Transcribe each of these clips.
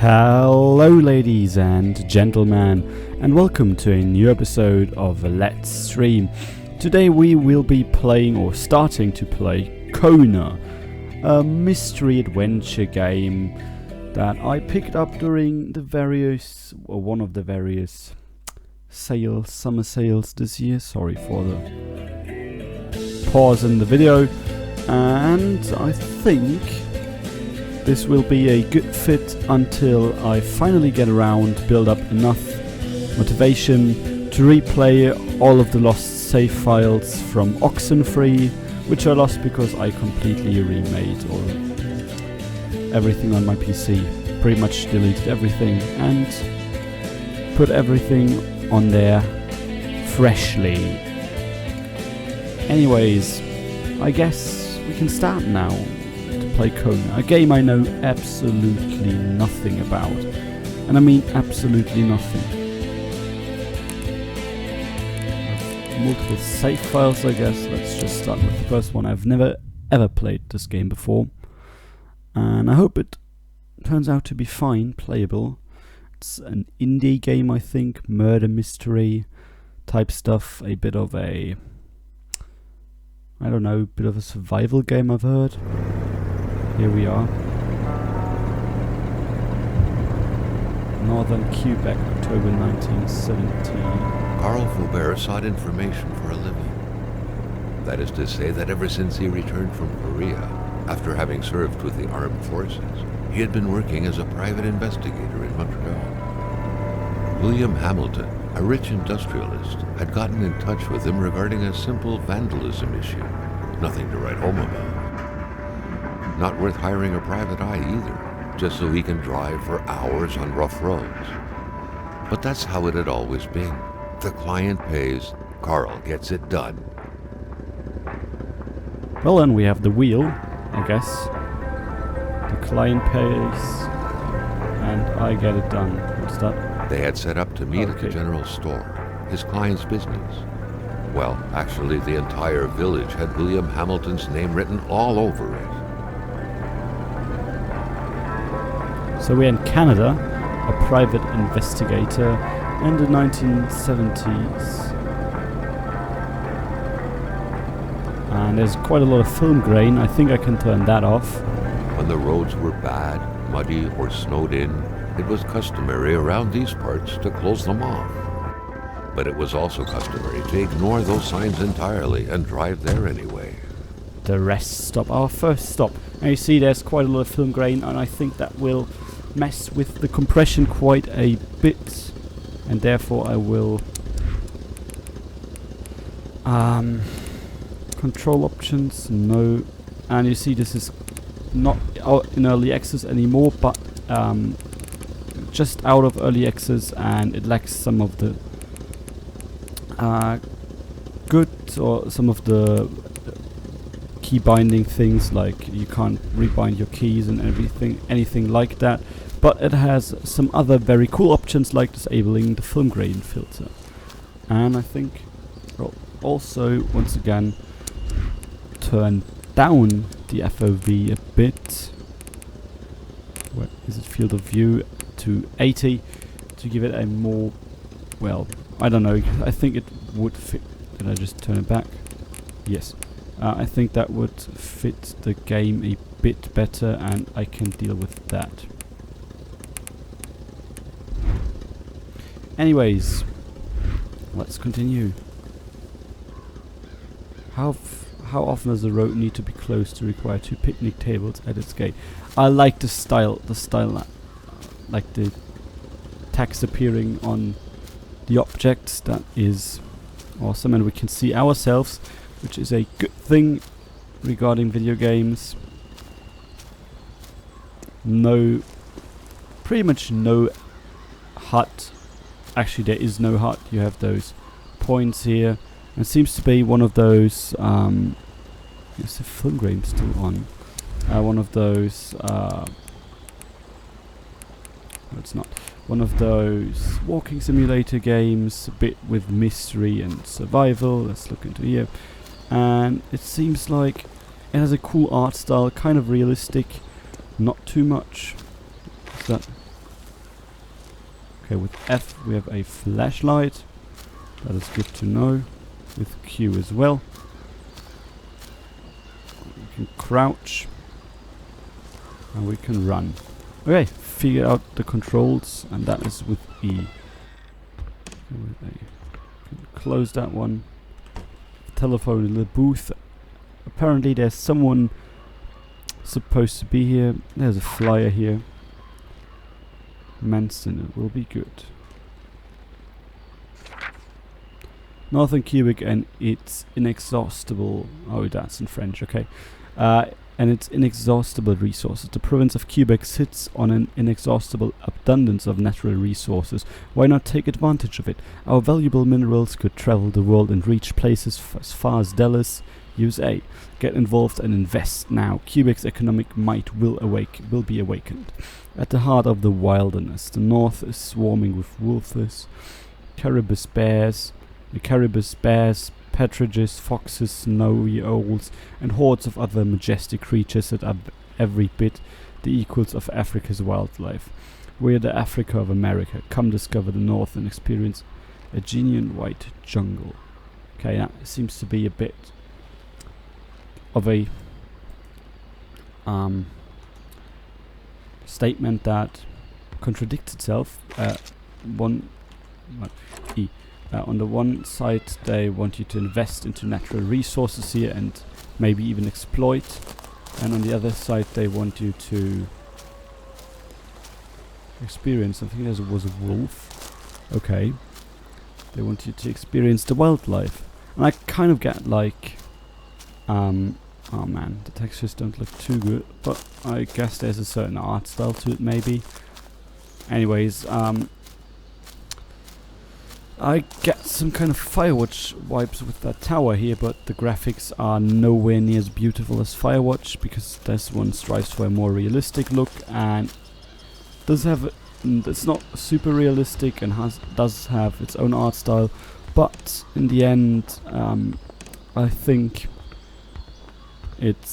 Hello ladies and gentlemen, and welcome to a new episode of Let's Stream. Today we will be playing or starting to play Kona, a mystery adventure game that I picked up during the various, or one of the various sales, summer sales this year. Sorry for the pause in the video, and I think this will be a good fit until I finally get around, build up enough motivation to replay all of the lost save files from Oxenfree, which I lost because I completely remade everything on my PC. Pretty much deleted everything and put everything on there freshly. Anyways, I guess we can start now. Play Kona, a game I know absolutely nothing about, and I mean absolutely nothing. Multiple save files, I guess. Let's just start with the first one. I've never ever played this game before, and I hope it turns out to be fine, playable. It's an indie game, I think, murder mystery type stuff, a bit of a, I don't know, bit of a survival game, I've heard. Here we are. Northern Quebec, October 1917. Carl Faubert sought information for a living. That is to say that ever since he returned from Korea, after having served with the armed forces, he had been working as a private investigator in Montreal. William Hamilton, a rich industrialist, had gotten in touch with him regarding a simple vandalism issue. Nothing to write home about. Not worth hiring a private eye either, just so he can drive for hours on rough roads. But that's how it had always been. The client pays, Carl gets it done. Well, then we have the wheel, I guess. The client pays, and I get it done. What's that? They had set up to meet at the general store, his client's business. Well, actually, the entire village had William Hamilton's name written all over it. So we're in Canada, a private investigator in the 1970s. And there's quite a lot of film grain. I think I can turn that off. When the roads were bad, muddy, or snowed in, it was customary around these parts to close them off. But it was also customary to ignore those signs entirely and drive there anyway. The rest stop, our first stop. And you see there's quite a lot of film grain, and I think that will mess with the compression quite a bit, and therefore I will control options, no, and you see this is not out in early access anymore, but just out of early access, and it lacks some of the good, or some of the key binding things, like you can't rebind your keys and anything like that. But it has some other very cool options, like disabling the film grain filter. And I think I'll also, once again, turn down the FOV a bit. Where is it? Field of view to 80 to give it a more, well, I don't know, I think it would fit. Did I just turn it back? Yes. I think that would fit the game a bit better, and I can deal with that. Anyways, let's continue. How often does the road need to be closed to require 2 picnic tables at its gate? I like the style, like the text appearing on the objects. That is awesome, and we can see ourselves, which is a good thing regarding video games. Pretty much no HUD. Actually, there is no HUD. You have those points here. It seems to be one of those. Is the film grain still on? One of those. No, it's not. One of those walking simulator games, a bit with mystery and survival. Let's look into here. And it seems like it has a cool art style, kind of realistic, not too much. Is that Okay, with F we have a flashlight. That is good to know. With Q as well. We can crouch. And we can run. Okay, figure out the controls, and that is with E. Close that one. Telephone in the booth. Apparently there's someone supposed to be here. There's a flyer here. Manson, it will be good. Northern Quebec and its inexhaustible... Oh, that's in French, okay. And its inexhaustible resources. The province of Quebec sits on an inexhaustible abundance of natural resources. Why not take advantage of it? Our valuable minerals could travel the world and reach places as far as Dallas, USA. Get involved and invest now. Quebec's economic might will be awakened. At the heart of the wilderness, the north is swarming with wolves, caribous bears, partridges, foxes, snowy owls, and hordes of other majestic creatures that are every bit the equals of Africa's wildlife. We are the Africa of America. Come discover the north and experience a genuine white jungle. Okay, that seems to be a bit of a statement that contradicts itself. On the one side, they want you to invest into natural resources here and maybe even exploit. And on the other side, they want you to experience. I think there was a wolf. Okay. They want you to experience the wildlife. And I kind of get like... oh man, the textures don't look too good. But I guess there's a certain art style to it maybe. Anyways, I get some kind of Firewatch vibes with that tower here, but the graphics are nowhere near as beautiful as Firewatch, because this one strives for a more realistic look and does have it's not super realistic and does have its own art style, but in the end I think it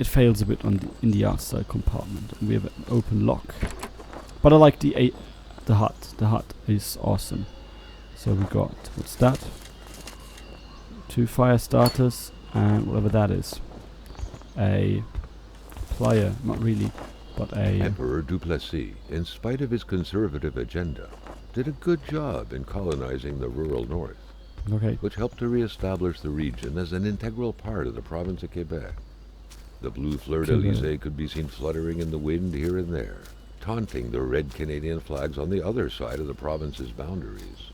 fails a bit in the art style compartment. And we have an open lock, but I like the hut. The hut is awesome. So we got, what's that? 2 fire starters and whatever that is. A plier, not really, but a... Emperor Duplessis, in spite of his conservative agenda, did a good job in colonizing the rural north, which helped to re-establish the region as an integral part of the province of Quebec. The blue fleur-de-lis could be seen fluttering in the wind here and there, taunting the red Canadian flags on the other side of the province's boundaries.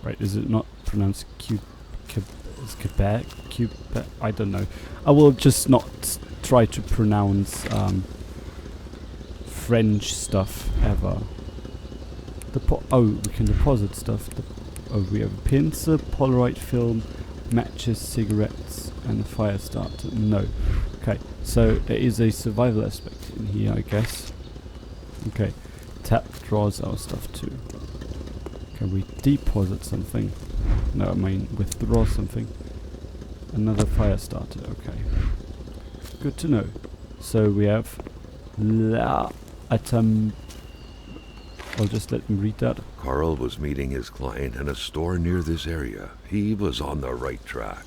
Right, is it not pronounced Quebec? I don't know. I will just not try to pronounce French stuff ever. We can deposit stuff. We have a pincer, Polaroid film, matches, cigarettes, and a fire starter. No. Okay, so there is a survival aspect in here, I guess. Okay, tap draws our stuff too. Can we deposit something? No, I mean withdraw something. Another fire starter, okay. Good to know. So we have La Atom. I'll just let me read that. Carl was meeting his client in a store near this area. He was on the right track.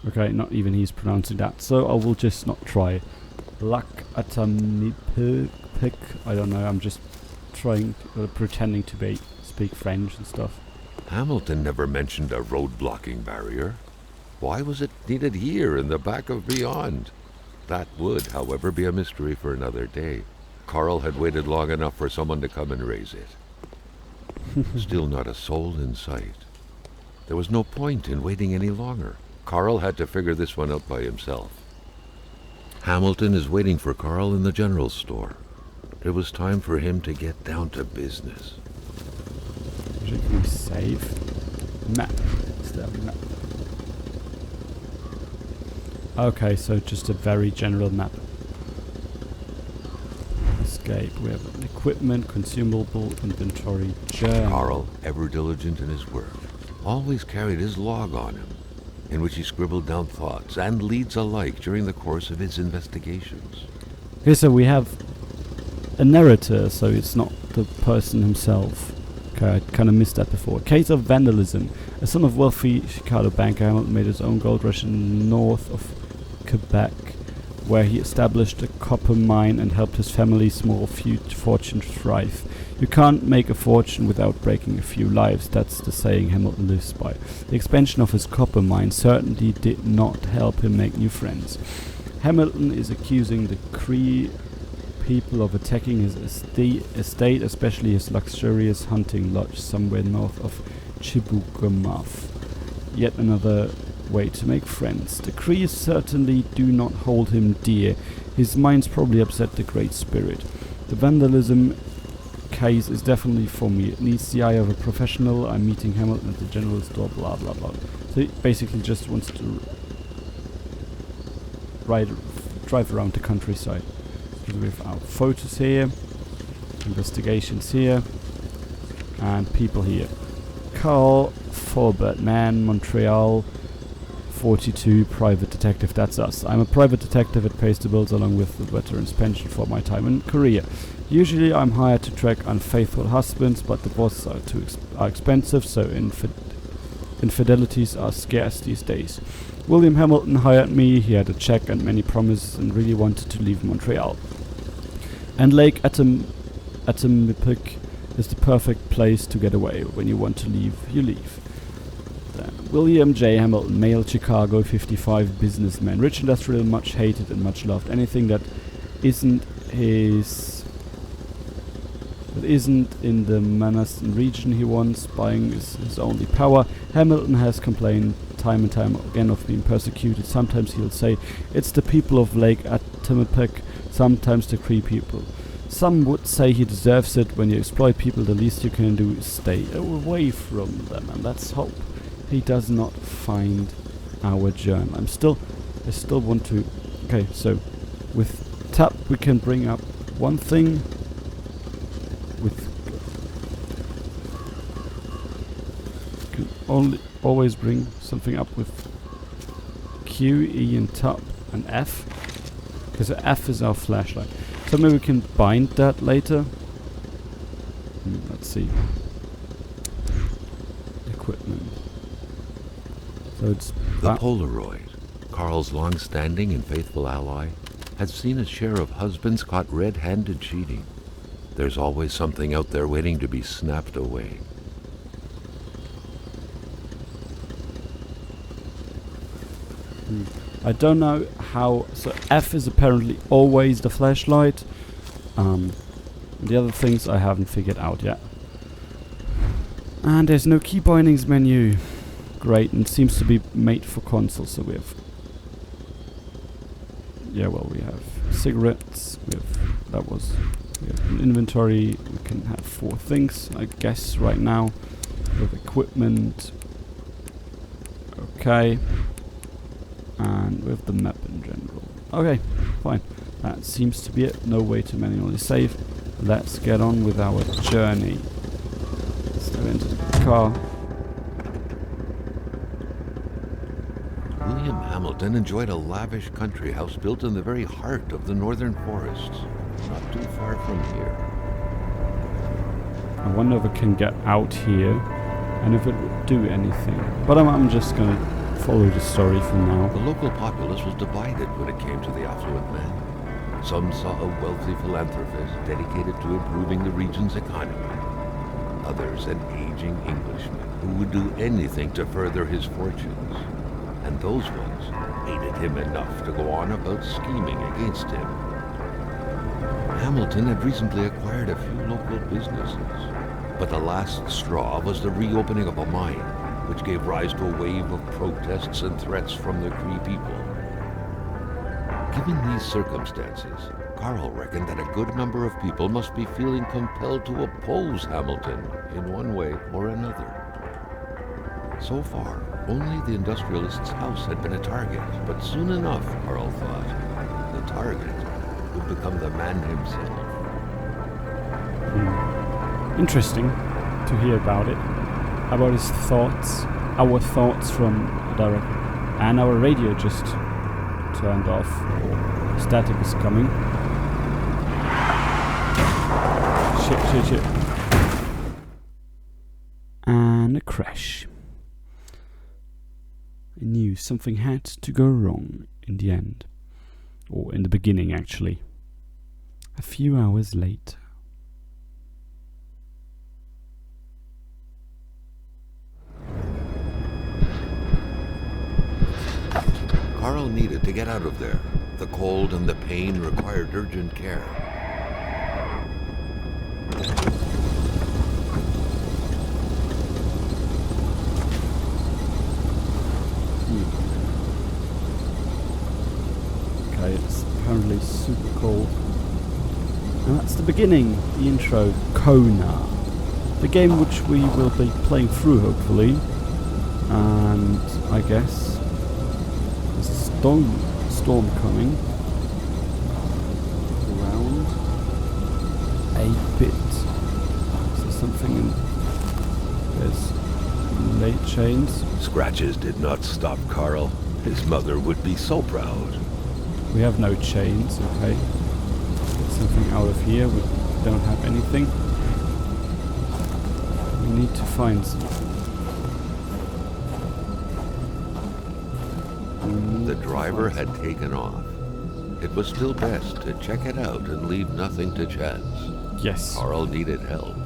Okay, not even he's pronouncing that, so I will just not try. Lac Atamnipik. I don't know, I'm just pretending to speak French and stuff. Hamilton never mentioned a road blocking barrier. Why was it needed here in the back of Beyond? That would, however, be a mystery for another day. Carl had waited long enough for someone to come and raise it. Still not a soul in sight. There was no point in waiting any longer. Carl had to figure this one out by himself. Hamilton is waiting for Carl in the general store. It was time for him to get down to business. Can we save? Map. Is there a map? Okay, so just a very general map. Escape. We have equipment, consumable, inventory, journal. Carl, ever diligent in his work, always carried his log on him, in which he scribbled down thoughts and leads alike during the course of his investigations. Okay, so we have a narrator, so it's not the person himself. Okay, I kind of missed that before. Case of vandalism. A son of wealthy Chicago banker, Hamilton made his own gold rush in north of Quebec, where he established a copper mine and helped his family's small fortune thrive. You can't make a fortune without breaking a few lives, that's the saying Hamilton lives by. The expansion of his copper mine certainly did not help him make new friends. Hamilton is accusing the Cree people of attacking his estate, especially his luxurious hunting lodge somewhere north of Chibougamau. Yet another way to make friends. The Cree certainly do not hold him dear. His mind's probably upset the Great Spirit. The vandalism case is definitely for me. It needs the eye of a professional. I'm meeting Hamilton at the general store, blah blah blah. So he basically just wants to drive around the countryside. We have our photos here, investigations here, and people here. Carl Forbert, man, Montreal, 42, private detective, that's us. I'm a private detective, it pays the bills along with the veteran's pension for my time in Korea. Usually I'm hired to track unfaithful husbands, but divorces are expensive, so infidelities are scarce these days. William Hamilton hired me, he had a check and many promises and really wanted to leave Montreal. And Lake Atamipic is the perfect place to get away. When you want to leave, you leave. Then William J. Hamilton, male, Chicago, 55, businessman, rich industrial, much hated and much loved. Anything that isn't in the Manhattan region he wants, buying is his only power. Hamilton has complained time and time again of being persecuted. Sometimes he'll say, it's the people of Lake Atamipic, sometimes the Cree people. Some would say he deserves it. When you exploit people, the least you can do is stay away from them, and let's hope he does not find our journal. I still want to... Okay, so with tab we can bring up one thing. With can always bring something up with Q, E and tab and F, because F is our flashlight. So maybe we can bind that later. Let's see. Equipment. So it's the Polaroid, Carl's long-standing and faithful ally, has seen its share of husbands caught red-handed cheating. There's always something out there waiting to be snapped away. I don't know how... So F is apparently always the flashlight. The other things I haven't figured out yet. And there's no key bindings menu. Great, and it seems to be made for consoles, so we have... Yeah, well, we have cigarettes, we have an inventory, we can have 4 things, I guess, right now. We have equipment. Okay. And we have the map in general. Okay, fine. That seems to be it. No way to manually save. Let's get on with our journey. Step into the car. William Hamilton enjoyed a lavish country house built in the very heart of the northern forests, not too far from here. I wonder if I can get out here and if it would do anything. But I'm just gonna follow the story for now. The local populace was divided when it came to the affluent man. Some saw a wealthy philanthropist dedicated to improving the region's economy. Others an aging Englishman who would do anything to further his fortunes. And those ones hated him enough to go on about scheming against him. Hamilton had recently acquired a few local businesses, but the last straw was the reopening of a mine, which gave rise to a wave of protests and threats from the Cree people. Given these circumstances, Carl reckoned that a good number of people must be feeling compelled to oppose Hamilton in one way or another. So far, only the industrialist's house had been a target, but soon enough, Carl thought, the target would become the man himself. Interesting to hear about it. About his thoughts, our thoughts from direct, and our radio just turned off. Static is coming. Shit. crash. I knew something had to go wrong in the end. Or in the beginning, actually. A few hours later. Carl needed to get out of there. The cold and the pain required urgent care. Okay, it's apparently super cold. And that's the beginning, the intro, Kona. The game which we will be playing through, hopefully. And I guess there's a storm coming. Around 8-bit. Is there something in... There's late chains. Scratches did not stop Carl. His mother would be so proud. We have no chains, okay. Get something out of here. We don't have anything. We need to find something. The driver had taken off. It was still best to check it out and leave nothing to chance. Yes. Carl needed help.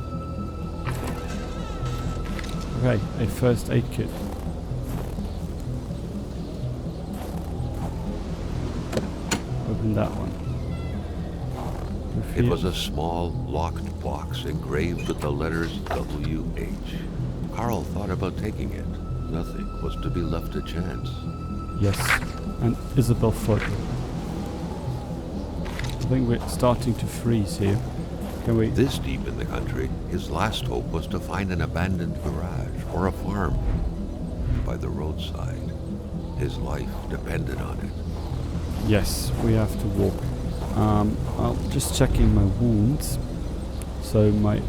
Okay, a first aid kit. Open that one. It was a small, locked box engraved with the letters W.H. Carl thought about taking it. Nothing was to be left to chance. Yes, and Isabel Foot. I think we're starting to freeze here. Can we... This deep in the country, his last hope was to find an abandoned garage or a farm. By the roadside, his life depended on it. Yes, we have to walk. I'm just checking my wounds. So my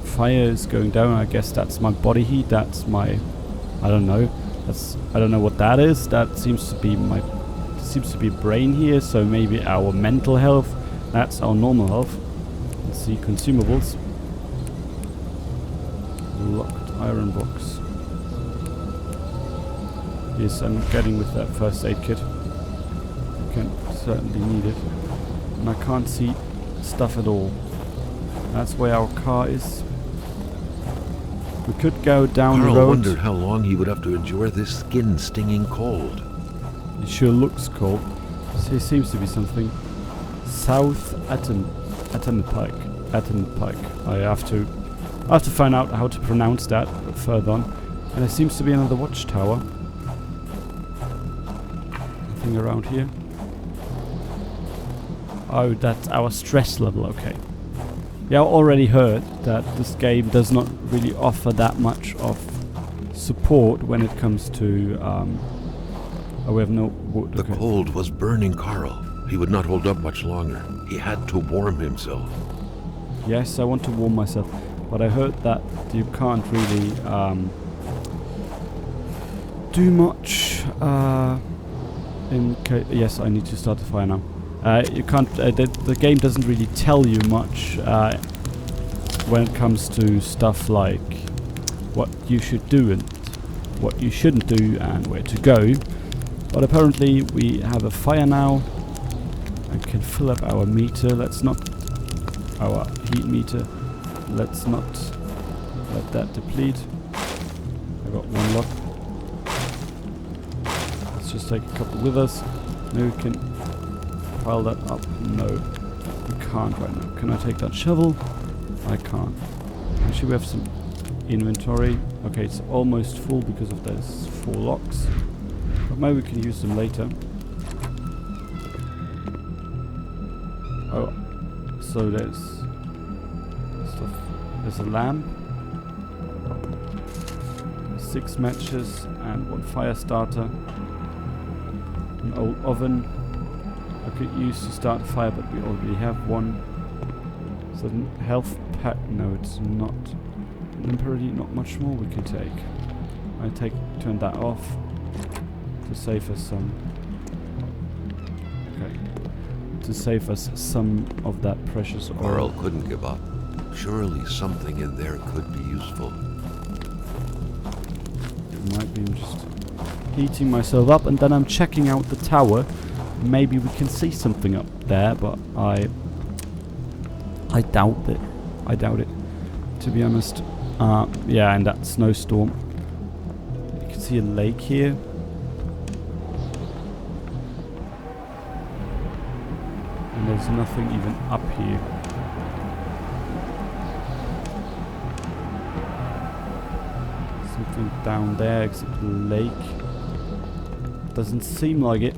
fire is going down. I guess that's my body heat. That's my... I don't know. I don't know what that is. That seems to be brain here. So maybe our mental health. That's our normal health. Let's see, consumables. Locked iron box. Yes, I'm getting with that first aid kit. Can certainly need it. And I can't see stuff at all. That's where our car is. We could go down the road. Carl wondered how long he would have to endure this skin-stinging cold. It sure looks cold. There seems to be something. South Atomipike. I have to find out how to pronounce that further on. And there seems to be another watchtower. Nothing around here. Oh, that's our stress level, okay. Yeah, I already heard that this game does not really offer that much of support when it comes to... oh, we have no wood. The cold was burning Carl. He would not hold up much longer. He had to warm himself. Yes, I want to warm myself. But I heard that you can't really do much yes, I need to start the fire now. You can't. The game doesn't really tell you much when it comes to stuff like what you should do and what you shouldn't do and where to go. But apparently we have a fire now. I can fill up our meter. Let's not our heat meter. Let's not let that deplete. I got one lock. Let's just take a couple with us. Maybe we can pile that up. No, we can't right now. Can I take that shovel? I can't. Actually, we have some inventory. Okay, it's almost full because of those 4 locks. But maybe we can use them later. Oh, so there's stuff. There's a lamp, 6 matches, and 1 fire starter. An old oven I could use to start a fire, but we already have one. So health pack. No, it's not. Apparently, not much more we can take. I turn that off to save us some. Okay. To save us some of that precious oil. Carl couldn't give up. Surely something in there could be useful. might be just heating myself up, and then I'm checking out the tower. Maybe we can see something up there, but I doubt it. I doubt it, to be honest. Yeah, and that snowstorm. You can see a lake here. And there's nothing even up here. Something down there except the lake. Doesn't seem like it.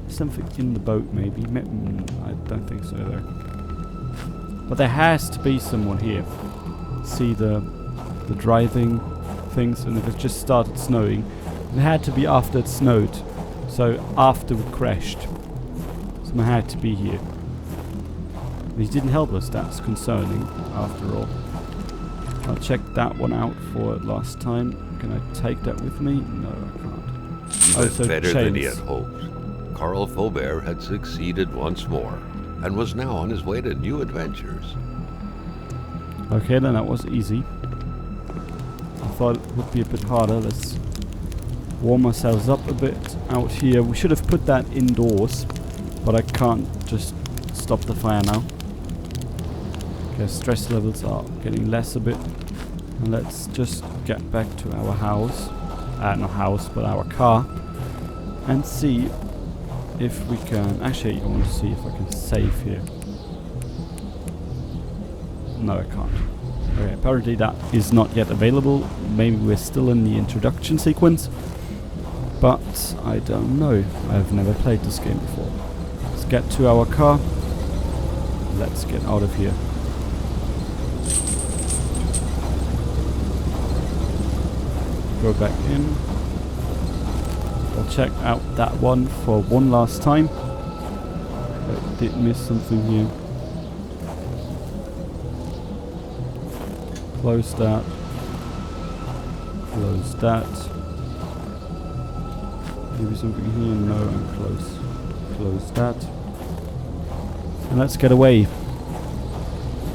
Something in the boat maybe. I don't think so though. But there has to be someone here. See the driving things, and if it just started snowing, it had to be after it snowed. So after we crashed. Someone had to be here. He didn't help us, that's concerning after all. I'll check that one out for last time. Can I take that with me? No, I can't. Even better than he had hoped. Carl Faubert had succeeded once more, and was now on his way to new adventures. Okay, then that was easy. I thought it would be a bit harder. Let's warm ourselves up a bit out here. We should have put that indoors, but I can't just stop the fire now. Okay, stress levels are getting less a bit. And let's just get back to our house. Not house, but our car. And see if we can... Actually, I want to see if I can save here. No, I can't. Okay, apparently that is not yet available. Maybe we're still in the introduction sequence. But I don't know. I've never played this game before. Let's get to our car. Let's get out of here. Go back in. I'll check out that one for one last time. I did miss something here. Close that. Close that. Maybe something here. No, I'm close. Close that. And let's get away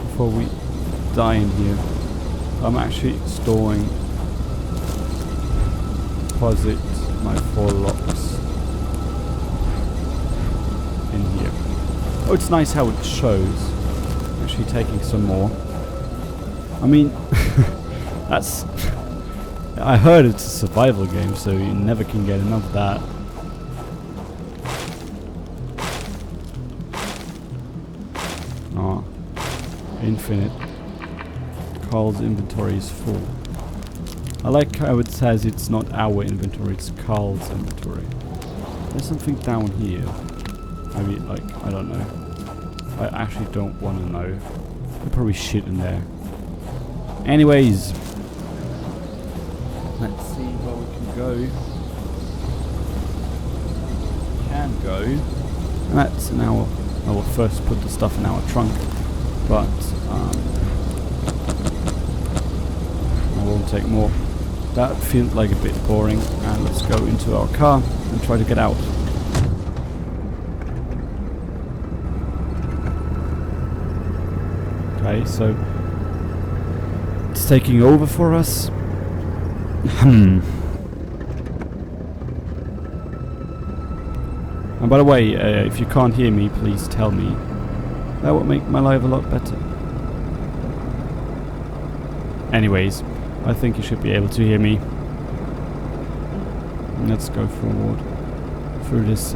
before we die in here. I'm actually storing deposit my 4 locks in here. Oh, it's nice how it shows. Actually taking some more. I mean, that's... I heard it's a survival game, so you never can get enough of that. Oh, infinite. Carl's inventory is full. I like how it says it's not our inventory, it's Carl's inventory. There's something down here. Maybe, like, I don't know. I actually don't want to know. There's probably shit in there. Anyways. Let's see where we can go. Can go. And that's an hour. I will first put the stuff in our trunk. But, I won't take more. That feels like a bit boring, and let's go into our car and try to get out. Okay, so it's taking over for us. And by the way, if you can't hear me, please tell me. That would make my life a lot better. Anyways, I think you should be able to hear me. Let's go forward through this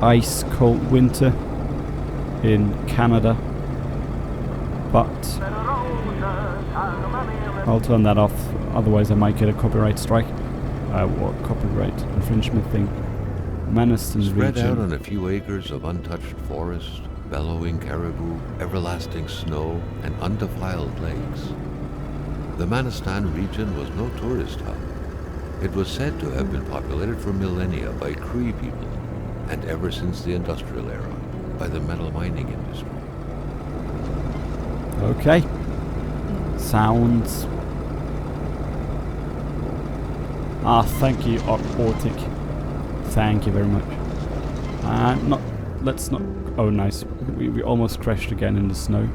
ice cold winter in Canada. But I'll turn that off, otherwise I might get a copyright strike. Or copyright infringement thing. Manastan Spread region. out on a few acres of untouched forest, bellowing caribou, everlasting snow, and undefiled lakes. The Manastan region was no tourist hub. It was said to have been populated for millennia by Cree people, and ever since the industrial era, by the metal mining industry. Okay. Sounds. Thank you, Arctic. Thank you very much. Let's not... Oh, nice. We almost crashed again in the snow.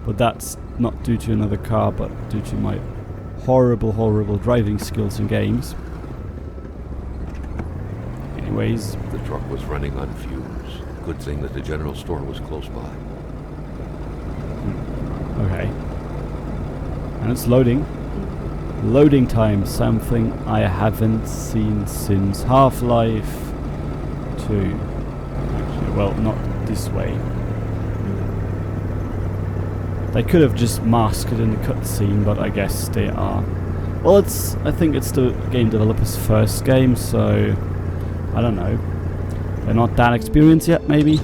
But that's not due to another car, but due to my horrible, horrible driving skills in games. Anyways. The truck was running on fumes. Good thing that the general store was close by. Okay. And it's loading. Loading time, something I haven't seen since Half-Life 2. Actually, well, not this way. They could have just masked it in the cutscene, but I guess they are. Well, I think it's the game developer's first game, so I don't know. They're not that experienced yet, maybe.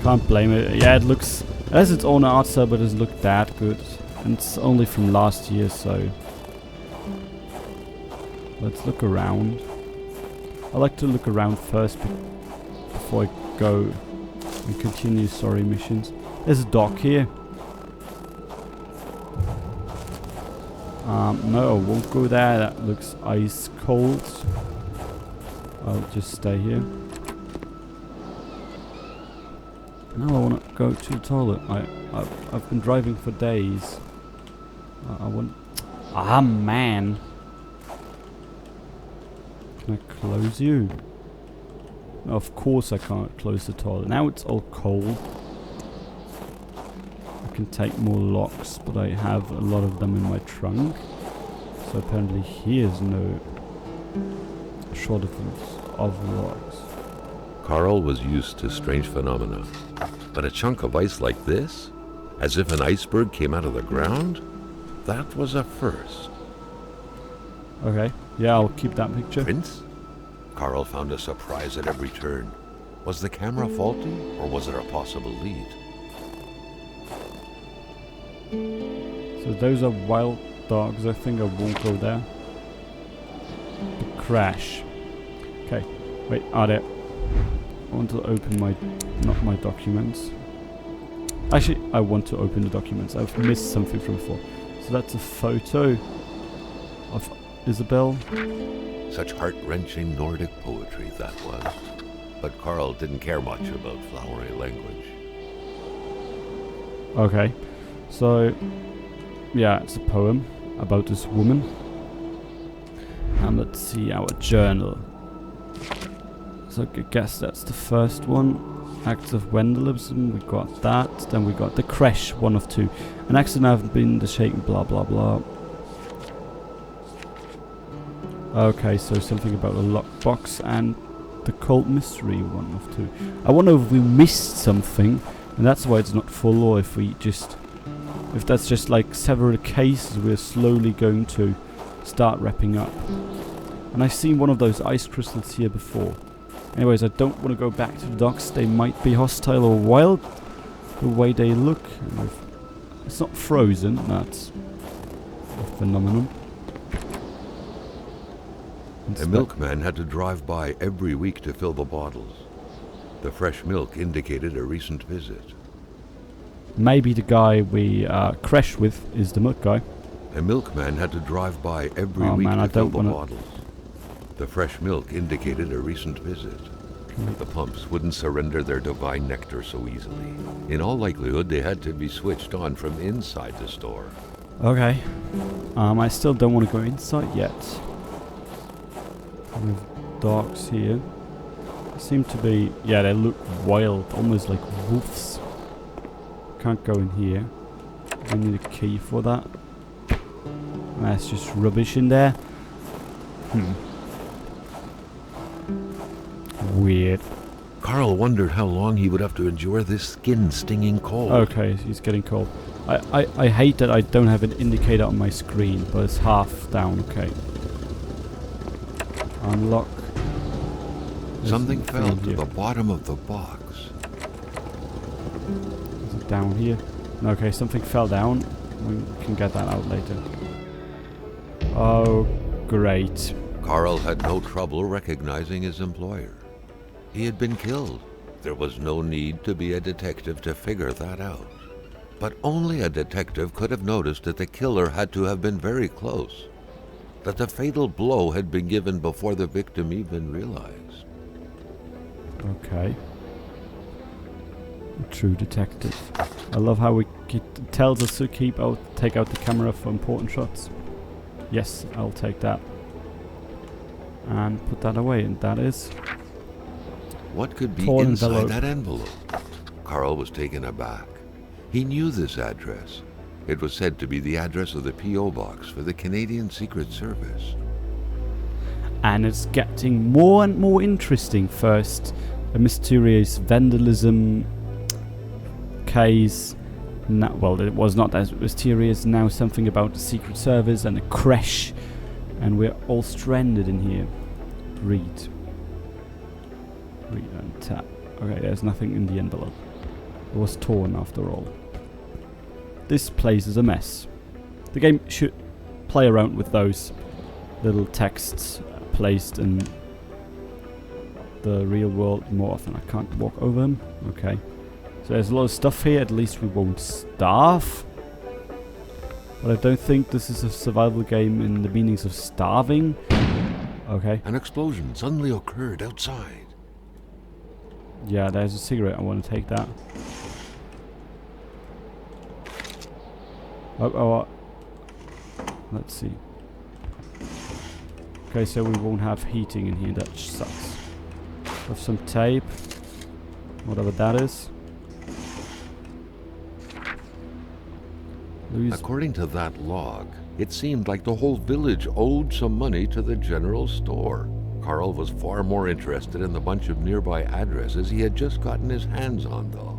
Can't blame it. Yeah, it has its own art style, but it doesn't look that good. And it's only from last year, so let's look around. I like to look around first before I go and continue story missions. There's a dock here. No, I won't go there. That looks ice cold. I'll just stay here. Now I want to go to the toilet. I've been driving for days. I want. Ah, man. Can I close you? No, of course I can't close the toilet. Now it's all cold. I can take more locks, but I have a lot of them in my trunk. So apparently here's no shortage of locks. Carl was used to strange phenomena, but a chunk of ice like this, as if an iceberg came out of the ground, that was a first. Okay, yeah, I'll keep that picture. Prince? Carl found a surprise at every turn. Was the camera faulty, or was there a possible lead? So those are wild dogs. I think I won't go there. The crash. Okay, wait, are there? I want to open not my documents. Actually, I want to open the documents. I've missed something from before. So that's a photo of Isabel. Such heart-wrenching Nordic poetry that was. But Carl didn't care much about flowery language. Okay, so yeah, it's a poem about this woman. And let's see our journal. So I guess that's the first one. Acts of vandalism, we got that. Then we got the crash, 1 of 2. An accident have been the shaking, blah blah blah. Okay, so something about a lockbox and the cold mystery, 1 of 2. I wonder if we missed something, and that's why it's not full, or if that's just like several cases we're slowly going to start wrapping up. And I've seen one of those ice crystals here before. Anyways, I don't want to go back to the docks. They might be hostile or wild, the way they look. It's not frozen, that's a phenomenon. A milkman had to drive by every week to fill the bottles. The fresh milk indicated a recent visit. Maybe the guy we crashed with is the milk guy. A milkman had to drive by every week to fill the bottles. The fresh milk indicated a recent visit. The pumps wouldn't surrender their divine nectar so easily. In all likelihood, they had to be switched on from inside the store. Okay. I still don't want to go inside yet. We have dogs here. They seem to be... yeah, they look wild, almost like wolves. Can't go in here. I need a key for that. That's just rubbish in there. Weird. Carl wondered how long he would have to endure this skin-stinging cold. Okay, he's getting cold. I hate that I don't have an indicator on my screen, but it's half down. Okay. Unlock. Something fell to the bottom of the box. Is it down here? Okay, something fell down. We can get that out later. Oh, great. Carl had no trouble recognizing his employer. He had been killed. There was no need to be a detective to figure that out. But only a detective could have noticed that the killer had to have been very close, that the fatal blow had been given before the victim even realized. Okay. A true detective. I love how it tells us to take out the camera for important shots. Yes, I'll take that. And put that away, and that is... What could be Torn inside envelope. that envelope? Carl was taken aback. He knew this address. It was said to be the address of the P.O. box for the Canadian Secret Service. And it's getting more and more interesting. First, a mysterious vandalism case. Well, it was not as mysterious. Now something about the Secret Service and a crash. And we're all stranded in here. Read. Read and tap. Okay, there's nothing in the envelope. It was torn after all. This place is a mess. The game should play around with those little texts placed in the real world more often. I can't walk over them. Okay. So there's a lot of stuff here. At least we won't starve. But I don't think this is a survival game in the meanings of starving. Okay. An explosion suddenly occurred outside. Yeah, there's a cigarette. I want to take that. Oh. Let's see. Okay, so we won't have heating in here. That sucks. Have some tape. Whatever that is. According to that log, it seemed like the whole village owed some money to the general store. Carl was far more interested in the bunch of nearby addresses he had just gotten his hands on, though.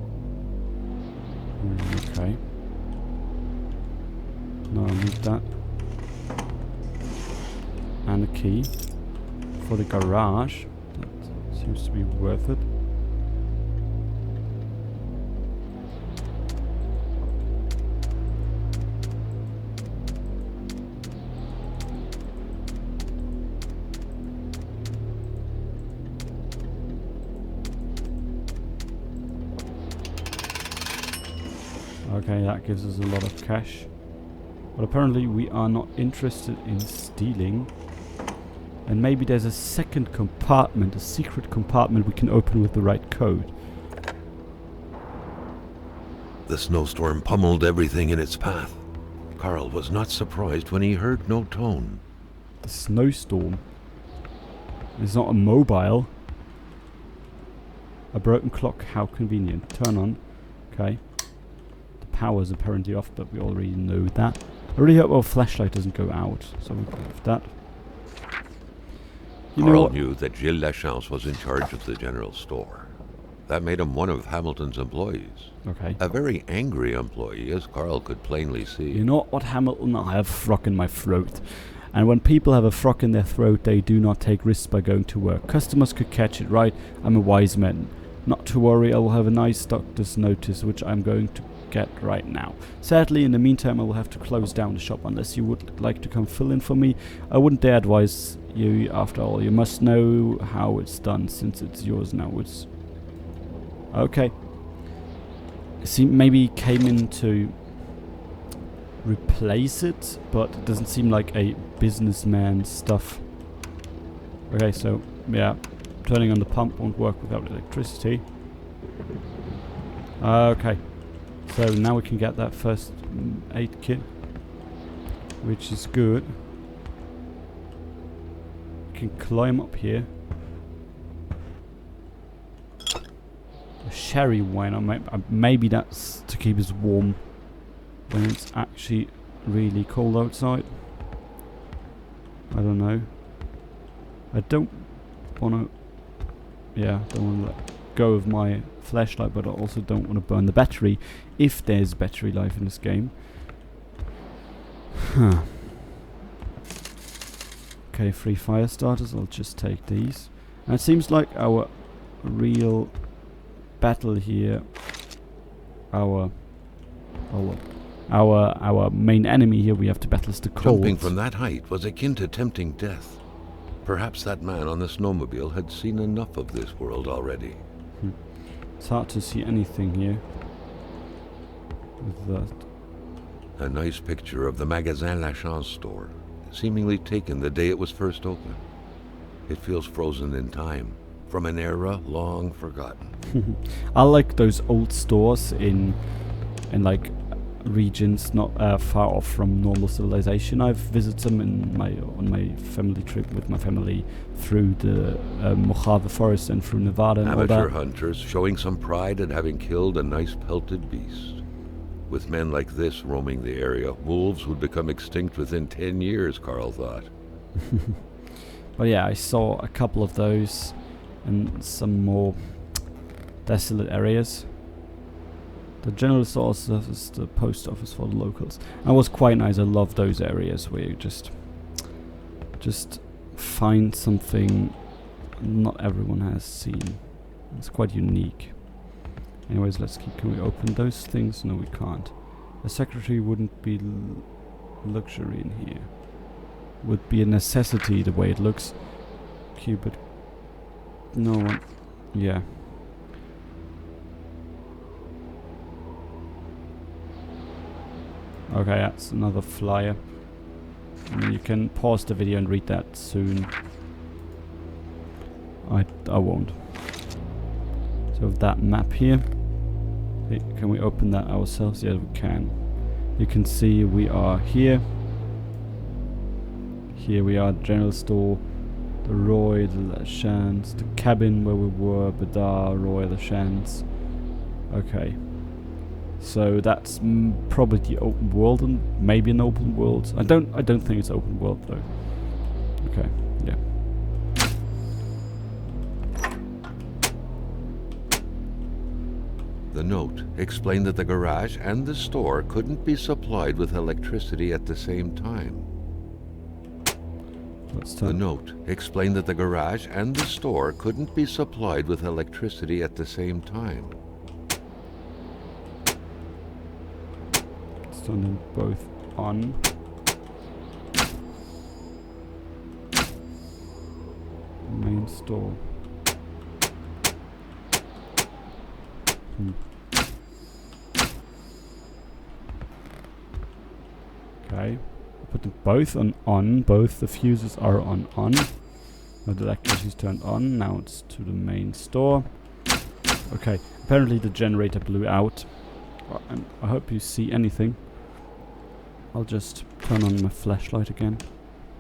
Okay. No, I need that. And a key for the garage. That seems to be worth it. Okay, that gives us a lot of cash. But apparently we are not interested in stealing. And maybe there's a second compartment, a secret compartment we can open with the right code. The snowstorm pummeled everything in its path. Carl was not surprised when he heard no tone. The snowstorm. It's not a mobile. A broken clock, how convenient. Turn on. Okay. The power's apparently off, but we already know that. I really hope our flashlight doesn't go out, so we can have that. Carl knew that Gilles Lachance was in charge of the general store. That made him one of Hamilton's employees. Okay. A very angry employee, as Carl could plainly see. You know what, Hamilton? I have a frog in my throat. And when people have a frog in their throat, they do not take risks by going to work. Customers could catch it, right? I'm a wise man. Not to worry, I will have a nice doctor's notice, which I'm going to get right now. Sadly, in the meantime, I will have to close down the shop unless you would like to come fill in for me. I wouldn't dare advise you, after all. You must know how it's done, since it's yours now. It's okay. See, maybe he came in to replace it, but it doesn't seem like a businessman stuff. Okay, so yeah, turning on the pump won't work without electricity. Okay. So now we can get that first aid kit, which is good. We can climb up here. A sherry wine, maybe that's to keep us warm when it's actually really cold outside. I don't know. I don't want to... Yeah, don't want to let go of my flashlight, but I also don't want to burn the battery if there's battery life in this game. Huh. Okay, 3 fire starters. I'll just take these. And it seems like our real battle here, our main enemy here we have to battle is the cold. Jumping from that height was akin to tempting death. Perhaps that man on the snowmobile had seen enough of this world already. It's hard to see anything here with that. A nice picture of the Magasin Lachance store, seemingly taken the day it was first opened. It feels frozen in time, from an era long forgotten. I like those old stores in like regions not far off from normal civilization. I've visited them on my family trip with my family through the Mojave Forest and through Nevada and all Amateur that. hunters showing some pride in having killed a nice pelted beast. With men like this roaming the area, wolves would become extinct within 10 years, Carl thought. But yeah, I saw a couple of those in some more desolate areas. The general source is the post office for the locals. And it was quite nice. I love those areas where you just find something not everyone has seen. It's quite unique. Anyways, let's keep. Can we open those things? No, we can't. A secretary wouldn't be luxury in here. Would be a necessity the way it looks. Cupid. No one. Yeah. Okay, that's another flyer. You can pause the video and read that soon. I won't. So that map here. Hey, can we open that ourselves? Yes, we can. You can see we are here. Here we are, general store, the Roy, the Lachance, the cabin where we were, Badar, Roy, Lachance. Okay. So that's probably the open world, and maybe an open world. I don't think it's open world though. Okay, yeah. The note explained that the garage and the store couldn't be supplied with electricity at the same time. The note explained that the garage and the store couldn't be supplied with electricity at the same time. Let's turn them both on. Main store. Okay, put them both on. Both the fuses are on. Now the electricity's turned on. Now it's to the main store. Okay, apparently the generator blew out. I hope you see anything. I'll just turn on my flashlight again.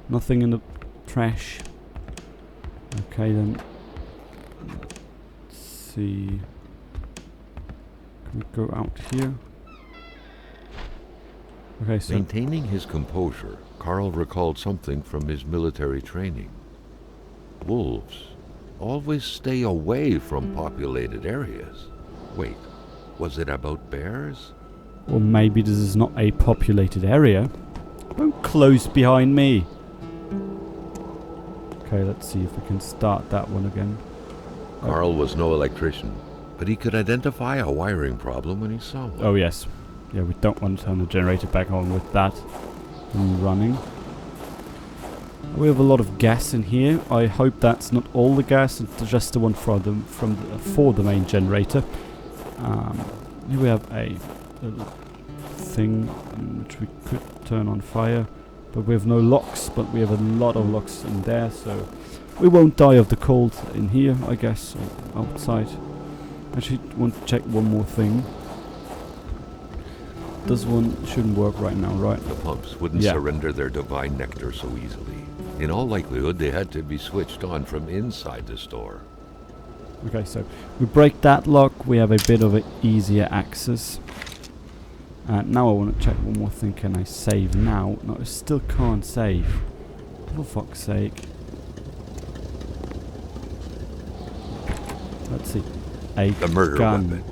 Nothing in the trash. Okay then. Let's see. Can we go out here? Okay, so maintaining his composure, Carl recalled something from his military training. Wolves always stay away from populated areas. Wait, was it about bears? Or maybe this is not a populated area. Don't close behind me. Okay, let's see if we can start that one again. Carl was no electrician, but he could identify a wiring problem when he saw one. Oh yes. Yeah, we don't want to turn the generator back on with that running. We have a lot of gas in here. I hope that's not all the gas, it's just the one for the main generator. Here we have a little thing which we could turn on fire, but we have no locks. But we have a lot of locks in there, so we won't die of the cold in here, I guess, or outside. Actually, want to check one more thing. This one shouldn't work right now, right? The pumps wouldn't surrender their divine nectar so easily. In all likelihood, they had to be switched on from inside the store. Okay, so we break that lock, we have a bit of an easier access. And now I want to check one more thing. Can I save now? No, I still can't save. For fuck's sake. Let's see. The murder weapon.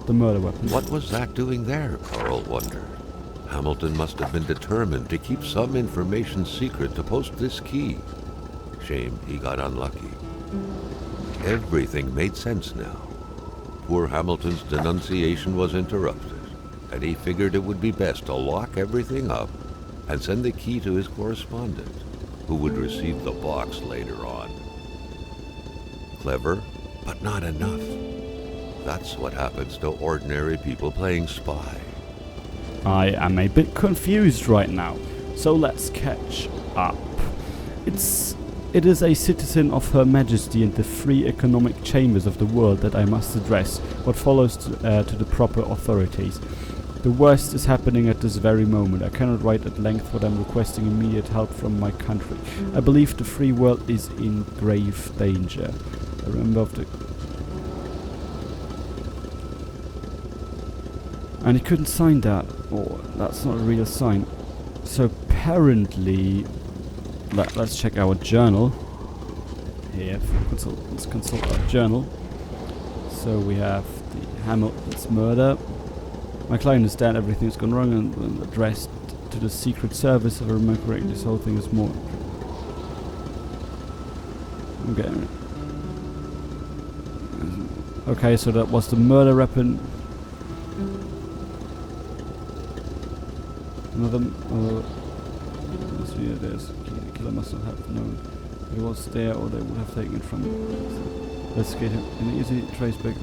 The murder weapon. What was that doing there, Carl wondered. Hamilton must have been determined to keep some information secret to post this key. Shame he got unlucky. Everything made sense now. Poor Hamilton's denunciation was interrupted, and he figured it would be best to lock everything up and send the key to his correspondent, who would receive the box later on. Clever, but not enough. That's what happens to ordinary people playing spy. I am a bit confused right now, so let's catch up. It's It is a citizen of Her Majesty and the free economic chambers of the world that I must address. What follows to the proper authorities. The worst is happening at this very moment. I cannot write at length what I'm requesting immediate help from my country. I believe the free world is in grave danger. I remember of the... And he couldn't sign that. Oh, that's not a real sign. So apparently... Let's check our journal. Here, let's consult our journal. So we have the Hamilton's murder. My client is dead, everything's gone wrong, and addressed to the Secret Service. If I remember correctly, this whole thing is more... Okay. Okay, so that was the murder weapon. Another... yeah, there's... The killer must not have known it was there, or they would have taken it from him. Let's get him an easy trace back.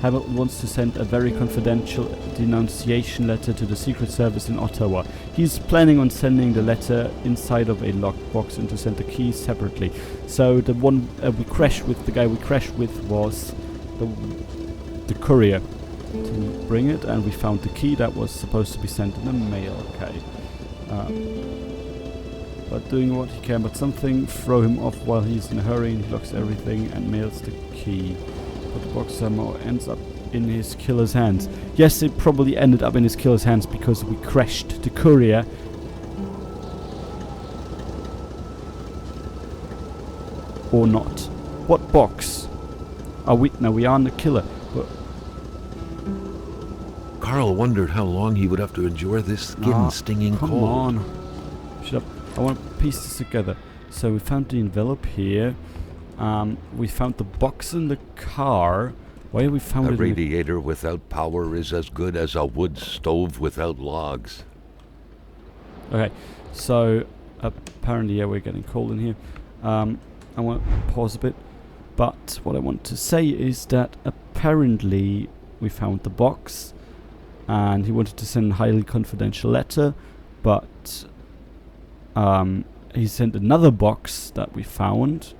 Hamilton wants to send a very confidential denunciation letter to the Secret Service in Ottawa. He's planning on sending the letter inside of a locked box and to send the keys separately. So the one we crashed with, the guy we crashed with, was the courier to bring it, and we found the key that was supposed to be sent in the mail. Okay. But doing what he can, but something throw him off while he's in a hurry, and he locks everything and mails the key. But the box somehow ends up in his killer's hands. Yes, it probably ended up in his killer's hands because we crashed the courier. Or not. What box? Are we... No, we aren't the killer. But Carl wondered how long he would have to endure this skin-stinging cold. Come on. Shut up. I want to piece this together. So we found the envelope here. We found the box in the car. Why we found it? A radiator without power is as good as a wood stove without logs. Okay, so apparently, yeah, we're getting cold in here. I want to pause a bit. But what I want to say is that apparently we found the box, and he wanted to send a highly confidential letter, but he sent another box that we found.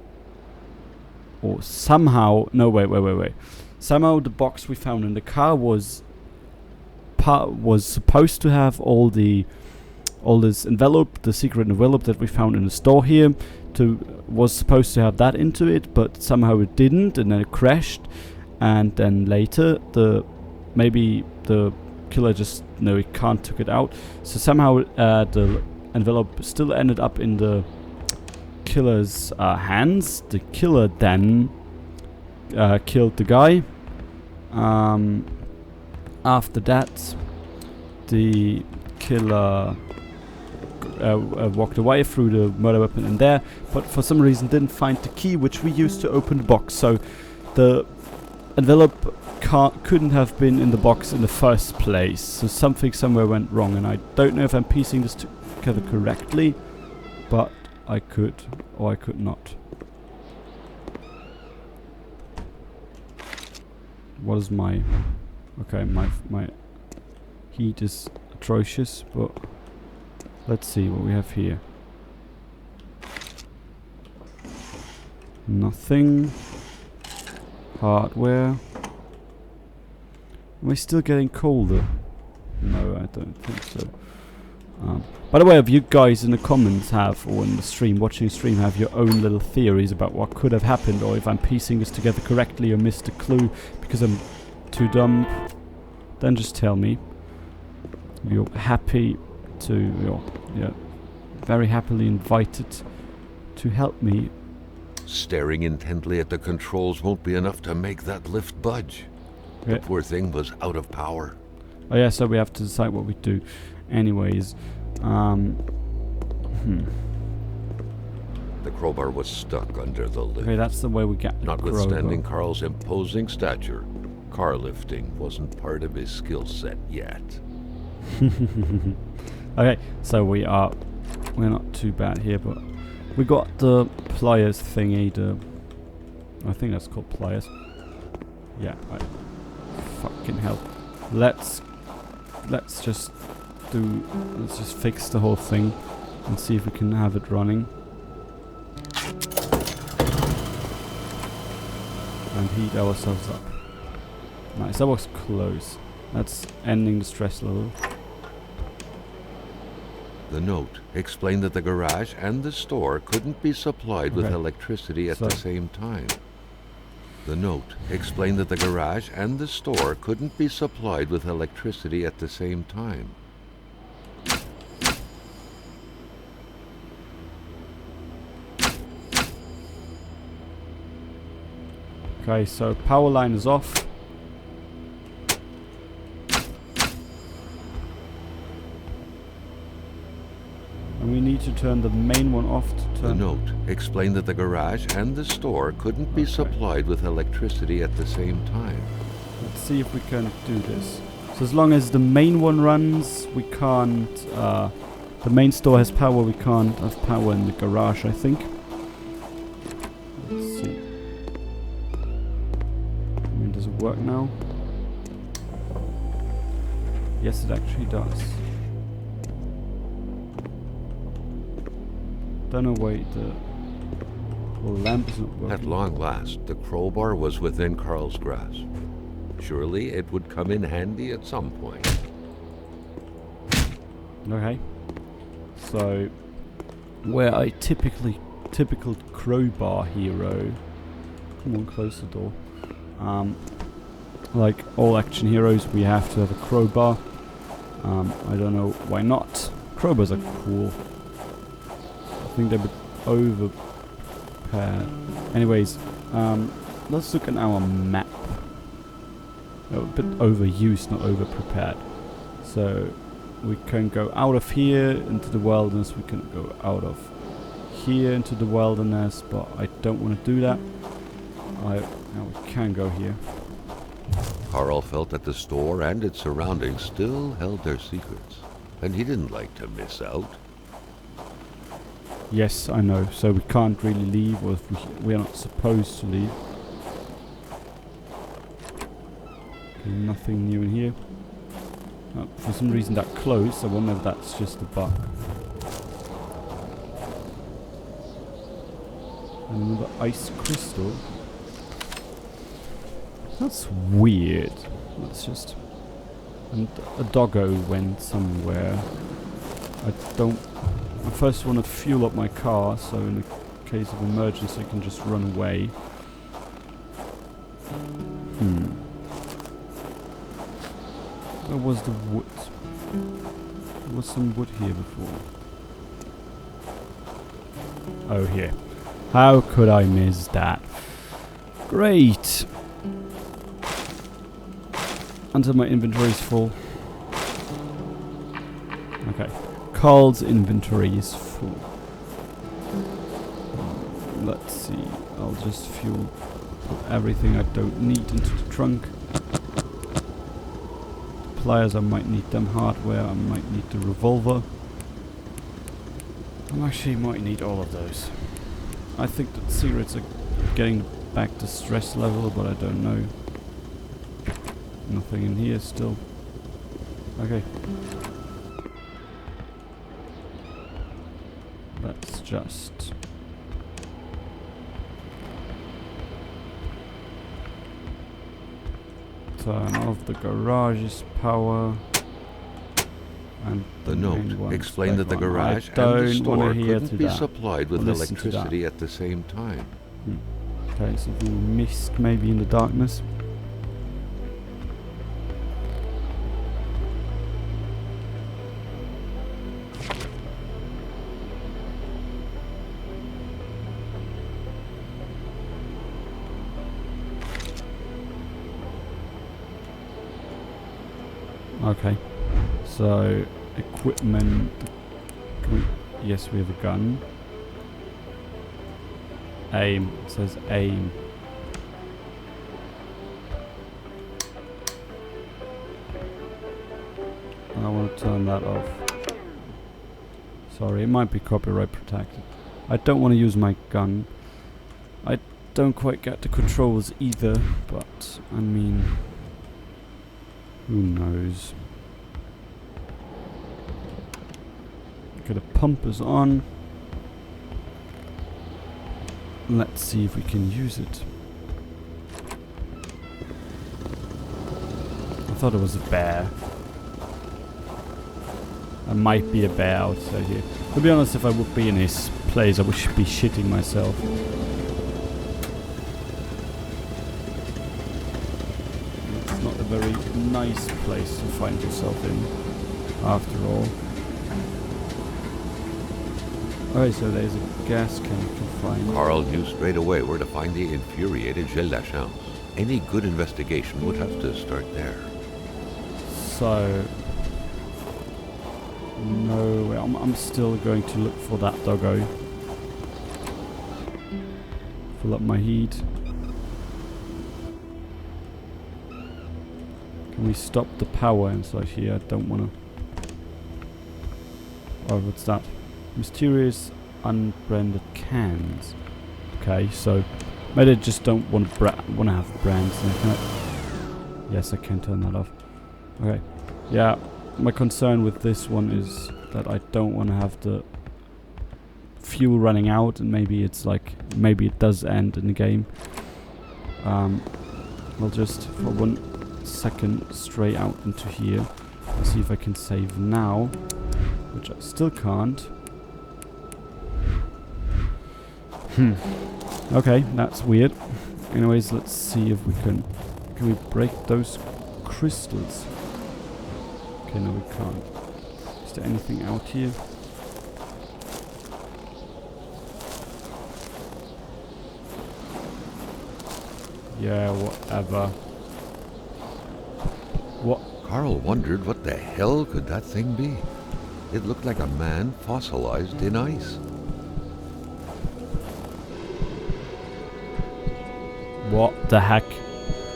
Or somehow... No, wait. Somehow the box we found in the car was supposed to have all this envelope, the secret envelope that we found in the store here, was supposed to have that into it, but somehow it didn't, and then it crashed. And then later, maybe the killer just he can't took it out. So somehow the envelope still ended up in the killer's hands. The killer then killed the guy. After that, the killer walked away, threw the murder weapon in there, but for some reason didn't find the key which we used to open the box. So the envelope couldn't have been in the box in the first place. So something somewhere went wrong, and I don't know if I'm piecing this together correctly, but I could, or I could not. What is my... Okay, my heat is atrocious, but let's see what we have here. Nothing. Hardware. Am I still getting colder? No, I don't think so. By the way, if you guys in the comments have, or in the stream, watching the stream, have your own little theories about what could have happened, or if I'm piecing this together correctly or missed a clue because I'm too dumb, then just tell me. You're happy to, you're very happily invited to help me. Staring intently at the controls won't be enough to make that lift budge. Yeah. The poor thing was out of power. Oh yeah, so we have to decide what we do. Anyways, The crowbar was stuck under the lift. okay, that's the way we get the Notwithstanding crowbar. Carl's imposing stature, car lifting wasn't part of his skill set yet. Okay, so we're not too bad here, but we got the pliers thingy. I think that's called pliers. Yeah. Fucking hell. Let's just fix the whole thing and see if we can have it running. and heat ourselves up. Nice, that was close. That's ending the stress level. The note explained that the garage and the store couldn't be supplied with electricity at the same time. The note explained that the garage and the store couldn't be supplied with electricity at the same time. Okay, so power line is off. And we need to turn the main one off to turn... The note explained that the garage and the store couldn't be supplied with electricity at the same time. Let's see if we can do this. So as long as the main one runs, we can't... the main store has power, we can't have power in the garage, I think. Let's see. I mean, does it work now? Yes, it actually does. Don't know why the lamp is not working. At long last, the crowbar was within Carl's grasp. Surely it would come in handy at some point. Okay. So, where I typical crowbar hero. Come on, close the door. Like all action heroes, we have to have a crowbar. I don't know why not. Crowbars are cool. I think they're a bit over-prepared. Anyways, let's look at our map. A bit overused, not over-prepared. So we can go out of here into the wilderness. We can go out of here into the wilderness, but I don't want to do that. Now we can go here. Carl felt that the store and its surroundings still held their secrets, and he didn't like to miss out. Yes, I know. So we can't really leave, or if we are not supposed to leave. Okay, nothing new in here. For some reason that closed. I wonder if that's just a bug. And another ice crystal. That's weird. That's just... And a doggo went somewhere. I first want to fuel up my car, so in the case of emergency I can just run away. Where was the wood? There was some wood here before. Oh, here. How could I miss that? Great! Until my inventory is full. Okay. Carl's inventory is full. Let's see. I'll just fuel everything I don't need into the trunk. Pliers, I might need them. Hardware, I might need the revolver. I actually might need all of those. I think that cigarettes are getting back to stress level, but I don't know. Nothing in here still. Okay. Let's just... turn off the garage's power. And the note explained that the garage and the store couldn't be supplied with electricity at the same time. Okay, something we missed maybe in the darkness. Okay, so equipment. Yes, we have a gun. Aim. It says aim. I want to turn that off. Sorry, it might be copyright protected. I don't want to use my gun. I don't quite get the controls either, but I mean... who knows? Okay, the pump is on. Let's see if we can use it. thought it was a bear. There might be a bear outside here. To be honest, if I would be in his place, I would be shitting myself. It's not a very nice place to find yourself in, after all. Alright, so there's a gas can to find. Carl knew straight away where to find the infuriated Gilles Lachance. Any good investigation would have to start there. So... no way. I'm still going to look for that doggo. Fill up my heat. Can we stop the power inside here? I don't want to... oh, what's that? Mysterious unbranded cans. Okay, so maybe I just don't want to have brands. Yes, I can turn that off. Okay, yeah. My concern with this one is that I don't want to have the fuel running out, and maybe it's like maybe it does end in the game. I'll just for 1 second stray out into here and see if I can save now, which I still can't. Okay, that's weird. Anyways, let's see if we can we break those crystals. Okay, no we can't. Is there anything out here? Yeah, whatever. What? Carl wondered what the hell could that thing be. It looked like a man fossilized in ice. What the heck?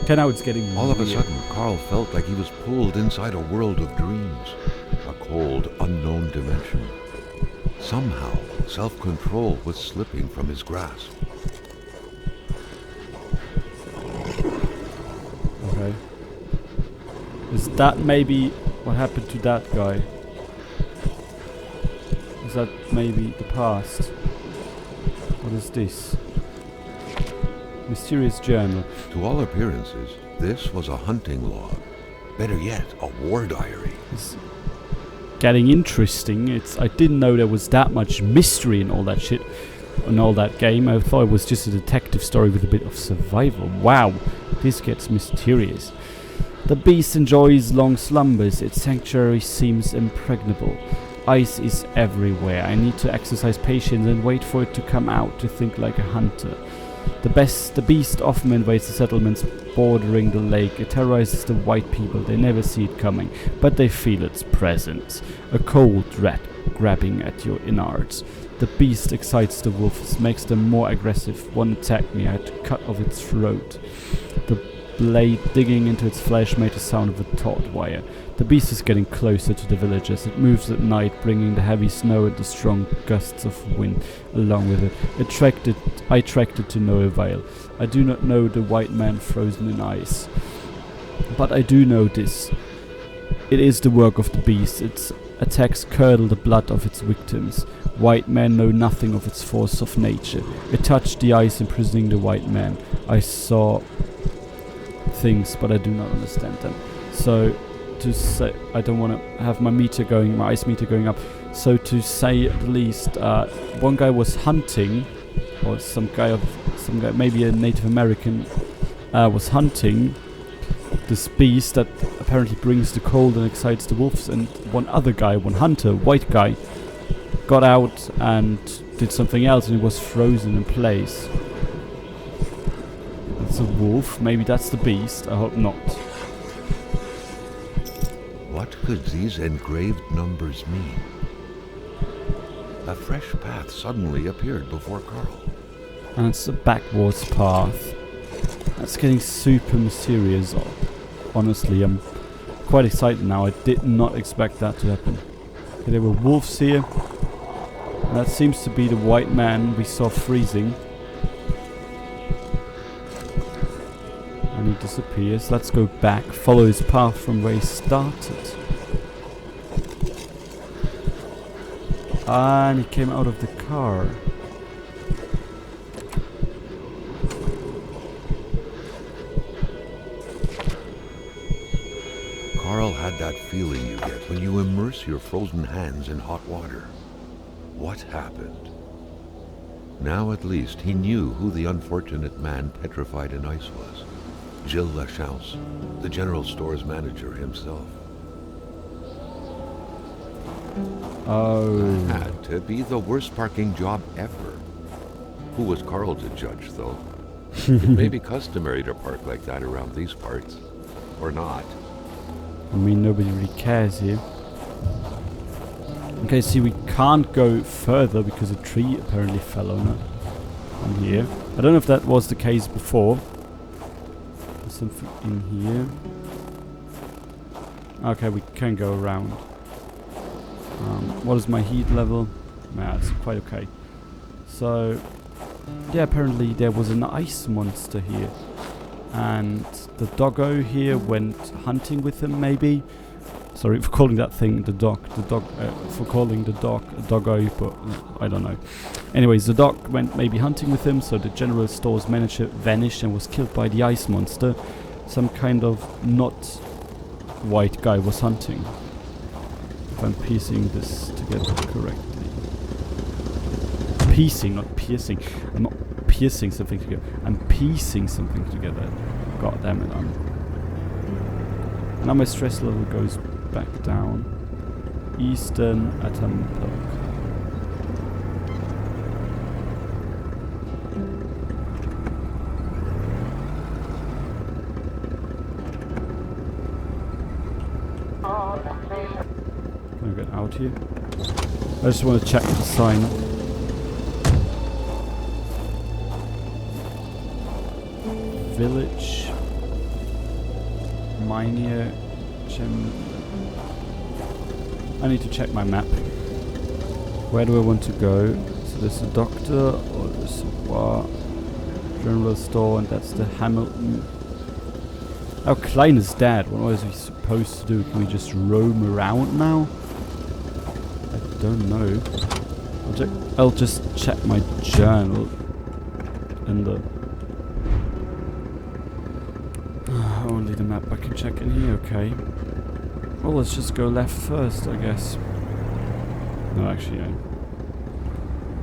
Okay, now it's getting All of a weird. sudden, Carl felt like he was pulled inside a world of dreams. A cold, unknown dimension. Somehow, self-control was slipping from his grasp. Okay. Is that maybe what happened to that guy? Is that maybe the past? What is this? Mysterious journal. To all appearances, this was a hunting log. Better yet, a war diary. It's getting interesting. I didn't know there was that much mystery in all that shit, in all that game. I thought it was just a detective story with a bit of survival. Wow, this gets mysterious. The beast enjoys long slumbers. Its sanctuary seems impregnable. Ice is everywhere. I need to exercise patience and wait for it to come out to think like a hunter. The beast often invades the settlements bordering the lake. It terrorizes the white people. They never see it coming, but they feel its presence. A cold rat grabbing at your innards. The beast excites the wolves, makes them more aggressive. One attacked me. I had to cut off its throat. The blade digging into its flesh made the sound of a taut wire. The beast is getting closer to the villagers. It moves at night, bringing the heavy snow and the strong gusts of wind along with it. I tracked it to no avail. I do not know the white man frozen in ice, but I do know this. It is the work of the beast. Its attacks curdle the blood of its victims. White men know nothing of its force of nature. It touched the ice, imprisoning the white man. I saw things, but I do not understand them. So, to say, I don't want to have my ice meter going up. So to say at least, one guy was hunting, or some guy, maybe a Native American, was hunting this beast that apparently brings the cold and excites the wolves. And one other guy, one hunter, white guy, got out and did something else, and he was frozen in place. It's a wolf. Maybe that's the beast. I hope not. What could these engraved numbers mean? A fresh path suddenly appeared before Carl. And it's a backwards path. That's getting super mysterious. Honestly, I'm quite excited now. I did not expect that to happen. Okay, there were wolves here. And that seems to be the white man we saw freezing. And he disappears. Let's go back. Follow his path from where he started. And he came out of the car. feeling you get when you immerse your frozen hands in hot water. What happened? Now at least he knew who the unfortunate man petrified in ice was. Gilles Lachance, the general store's manager himself. Oh. That had to be the worst parking job ever. Who was Carl to judge, though? It may be customary to park like that around these parts. Or not. I mean, nobody really cares here. Okay, see, we can't go further because a tree apparently fell on here. I don't know if that was the case before. There's something in here. Okay, we can go around. What is my heat level? Nah, it's quite okay. So, yeah, apparently there was an ice monster here. And the doggo here went hunting with him, maybe. Sorry for calling that thing for calling the dog a doggo, but I don't know. Anyways, the dog went maybe hunting with him, so the general store's manager vanished and was killed by the ice monster. Some kind of not white guy was hunting. If I'm piecing this together correctly. Piecing, not piercing. I'm not piercing something together. I'm piecing something together. God damn it, now my stress level goes back down. Eastern Atom Plug. Can I get out here? I just want to check the sign. Village. Minier. I need to check my map. Where do I want to go? So there's a doctor, or there's a bar, general store, and that's the Hamilton. How klein is that? What was we supposed to do? Can we just roam around now? I don't know. I'll just check my journal and the only the map I can check in here. Okay. Well, let's just go left first, I guess. No, actually, yeah.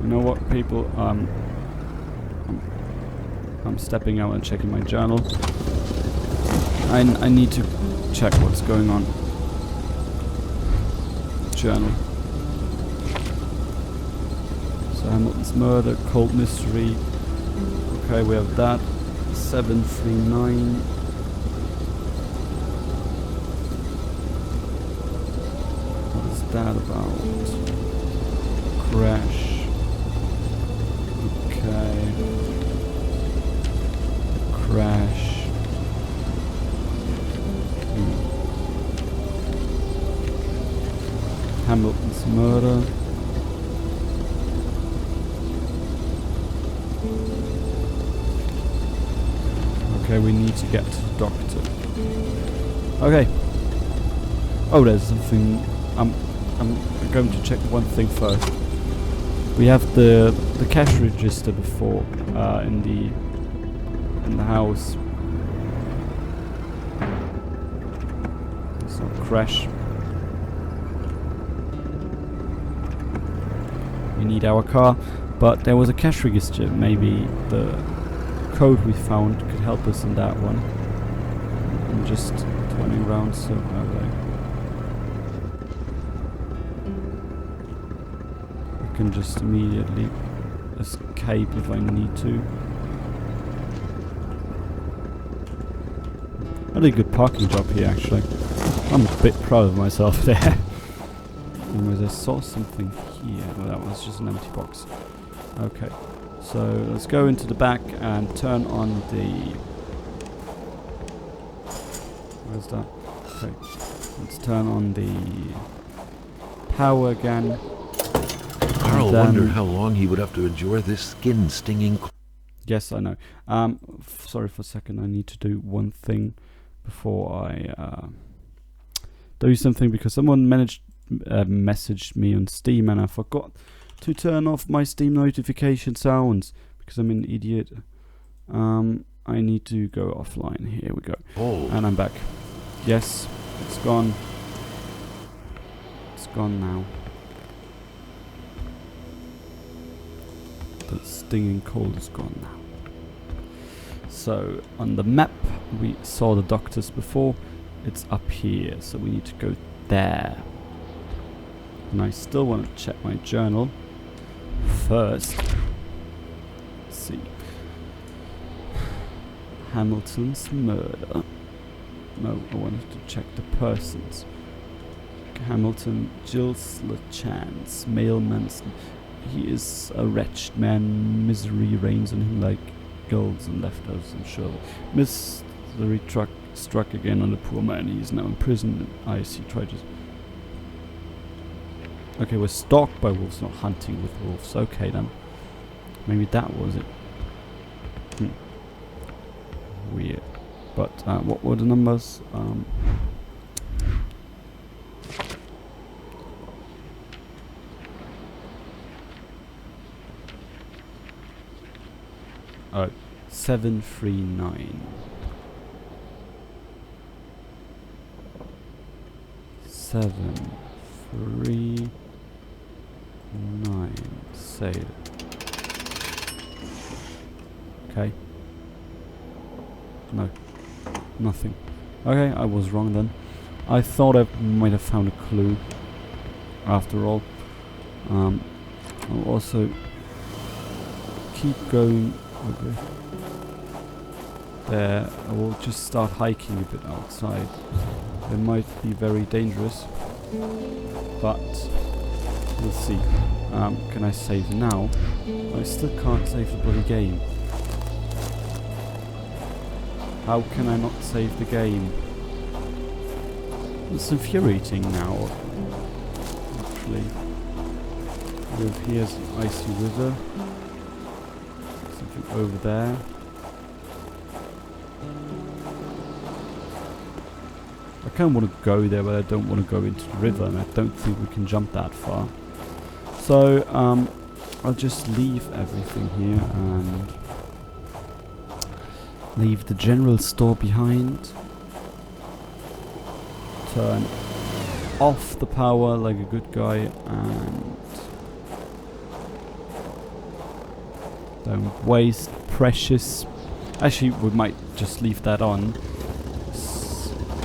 You know what, people? I'm stepping out and checking my journal. I need to check what's going on. Journal. So Hamilton's murder, cold mystery. Okay, we have that. 739. That about crash. Okay. Crash. Hamilton's murder. Okay, we need to get to the doctor. Okay. Oh, there's something. I'm going to check one thing first. We have the cash register before in the house. It's not crash. We need our car, but there was a cash register. Maybe the code we found could help us in that one. I'm just turning around, so okay. Can just immediately escape if I need to. I did a good parking job here, actually. I'm a bit proud of myself there. Anyways, I saw something here. Well, that was just an empty box. Okay, so let's go into the back and turn on the... Where's that? Okay, let's turn on the power again. Carl wondered how long he would have to endure this skin-stinging... Yes, I know. Sorry for a second. I need to do one thing before I do something, because someone messaged me on Steam and I forgot to turn off my Steam notification sounds because I'm an idiot. I need to go offline. Here we go. Oh. And I'm back. Yes, it's gone. It's gone now. The stinging cold is gone now. So on the map we saw the doctors before. It's up here, so we need to go there. And I still want to check my journal first. Let's see. Hamilton's murder. No, I wanted to check the persons. Hamilton, Gilles LeChance, mailman. He is a wretched man. Misery reigns on him like gulls and left us in show. Misery struck again on the poor man. He is now in prison. I see. Tried to. Okay, we're stalked by wolves, not hunting with wolves. Okay then. Maybe that was it. Weird. But what were the numbers? Oh, 739. 739. Save. Okay. No. Nothing. Okay, I was wrong then. I thought I might have found a clue. After all. I'll also keep going over there. I will just start hiking a bit outside. It might be very dangerous, but we'll see. Can I save now? I still can't save the bloody game. How can I not save the game? It's infuriating now. Actually, here's an icy river. Something over there. I kind of want to go there, but I don't want to go into the river, and I don't think we can jump that far. So I'll just leave everything here and leave the general store behind. Turn off the power like a good guy and don't waste precious. Actually, we might just leave that on.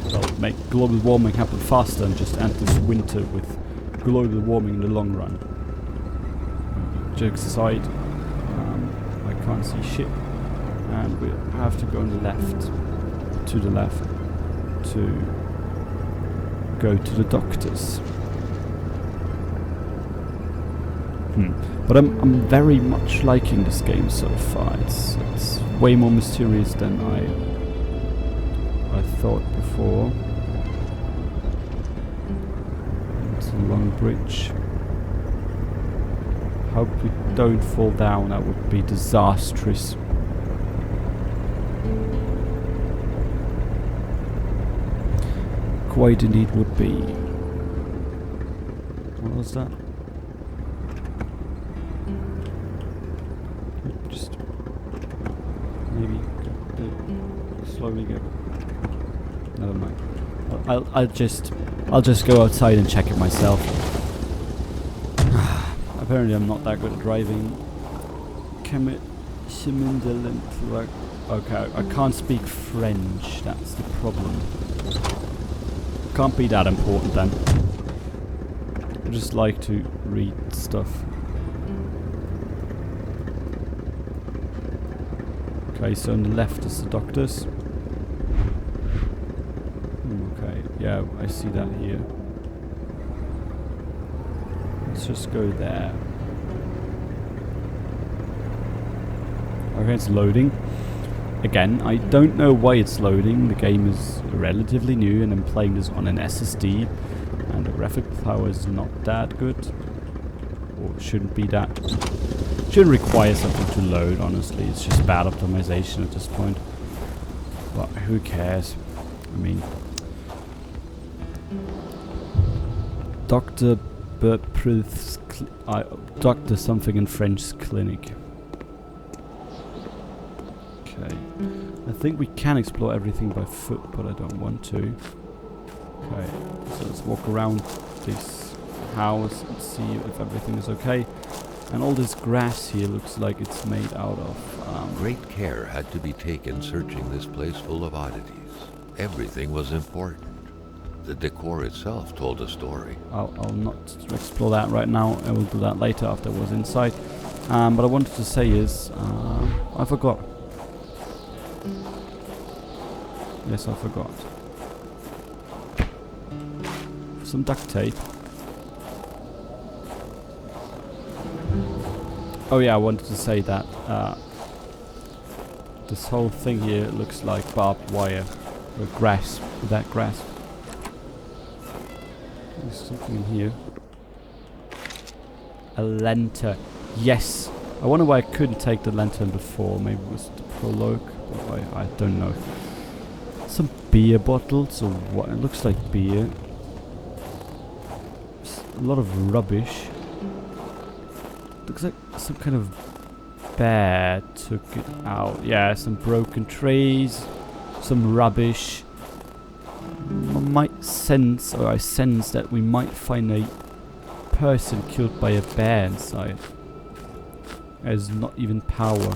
That'll make global warming happen faster and just end this winter with global warming in the long run. Jokes aside, I can't see shit. And we have to go on the left, to the left, to go to the doctors. But I'm very much liking this game so far. It's way more mysterious than I thought before. It's a long bridge. Hope we don't fall down. That would be disastrous. Quite indeed would be. What was that? Just maybe slowly go. Never mind. I'll just go outside and check it myself. Apparently I'm not that good at driving. Okay, I can't speak French. That's the problem. Can't be that important then. I just like to read stuff. Okay, so on the left is the doctors. Okay, yeah, I see that here. Let's just go there. Okay, it's loading. Again, I don't know why it's loading. The game is relatively new and I'm playing this on an SSD and the graphic power is not that good. Or shouldn't be that. Shouldn't require something to load, honestly. It's just bad optimization at this point. But who cares? I mean... Dr. Berprith's... Dr. something in French's clinic. Okay. I think we can explore everything by foot, but I don't want to. Okay, so let's walk around this house and see if everything is okay. And all this grass here looks like it's made out of... Great care had to be taken searching this place full of oddities. Everything was important. The decor itself told a story. I'll not explore that right now. I will do that later after I was inside. But I wanted to say is... I forgot. Yes, I forgot. Some duct tape. Oh yeah, I wanted to say that this whole thing here looks like barbed wire or grass. With that grass. There's something in here. A lantern. Yes. I wonder why I couldn't take the lantern before. Maybe it was the prologue. But I don't know. Some beer bottles or what? It looks like beer. A lot of rubbish. Looks like some kind of bear took it out. Yeah, some broken trees, some rubbish. I sense that we might find a person killed by a bear inside. There's not even power.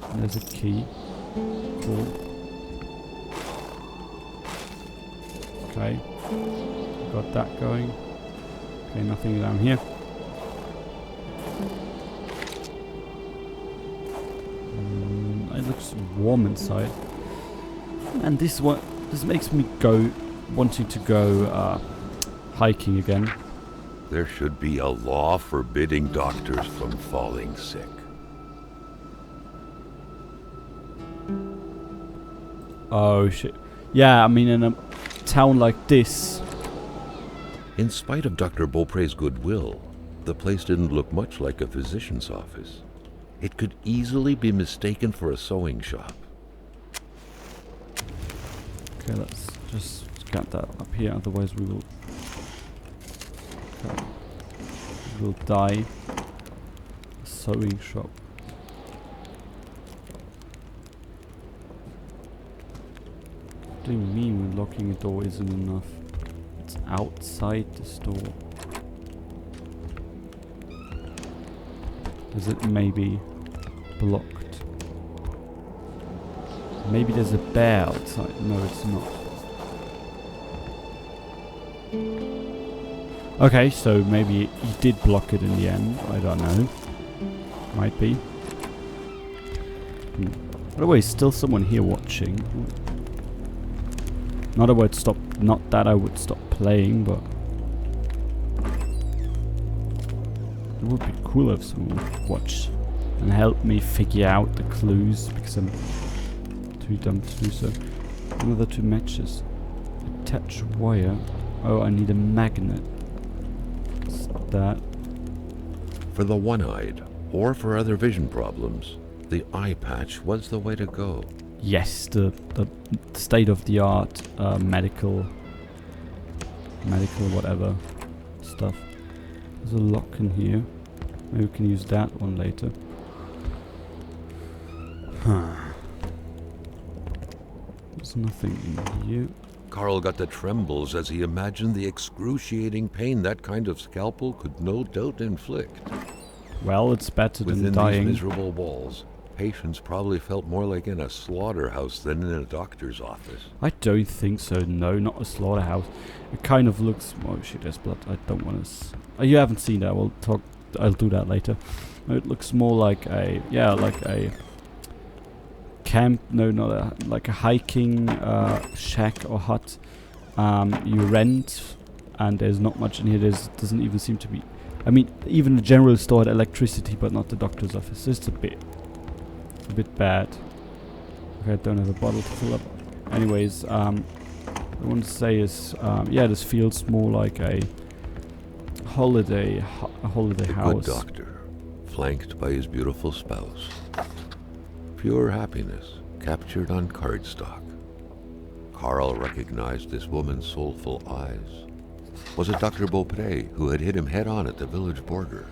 And there's a key. Cool. Okay. Got that going. Okay, nothing down here. It looks warm inside. And this makes me wanting to go hiking again. There should be a law forbidding doctors from falling sick. Oh shit. Yeah, I mean in a town like this. In spite of Dr. Beaupre's goodwill, the place didn't look much like a physician's office. It could easily be mistaken for a sewing shop. Okay, let's just get that up here, otherwise we will die. A sewing shop. What do you mean when locking a door isn't enough? It's outside the store. Is it maybe blocked? Maybe there's a bear outside. No, it's not. Okay, so maybe he did block it in the end. I don't know. Might be. By the way, still someone here watching. Not that I would stop playing, but it would be cool if someone would watch and help me figure out the clues, because I'm too dumb to do so. Another 2 matches. Attach wire. Oh, I need a magnet. What's that? For the one-eyed, or for other vision problems, the eye patch was the way to go. Yes, the state-of-the-art medical whatever stuff. There's a lock in here. Maybe we can use that one later. There's nothing in here. Carl got the trembles as he imagined the excruciating pain that kind of scalpel could no doubt inflict. Well, it's better than Within dying. these miserable walls, patients probably felt more like in a slaughterhouse than in a doctor's office. I don't think so. No, not a slaughterhouse. It kind of looks... Oh shit, there's blood. I don't want to... Oh, you haven't seen that. I'll do that later. It looks more like a... Yeah, like a... camp. No, not a... Like a hiking shack or hut. You rent, and there's not much in here. Doesn't even seem to be... I mean, even the general store had electricity, but not the doctor's office. It's a bit bad. Okay, I don't have a bottle to fill up. Anyways, what I want to say is, yeah, this feels more like a holiday house. A good doctor, flanked by his beautiful spouse. Pure happiness, captured on cardstock. Carl recognized this woman's soulful eyes. Was it Dr. Beaupre who had hit him head-on at the village border?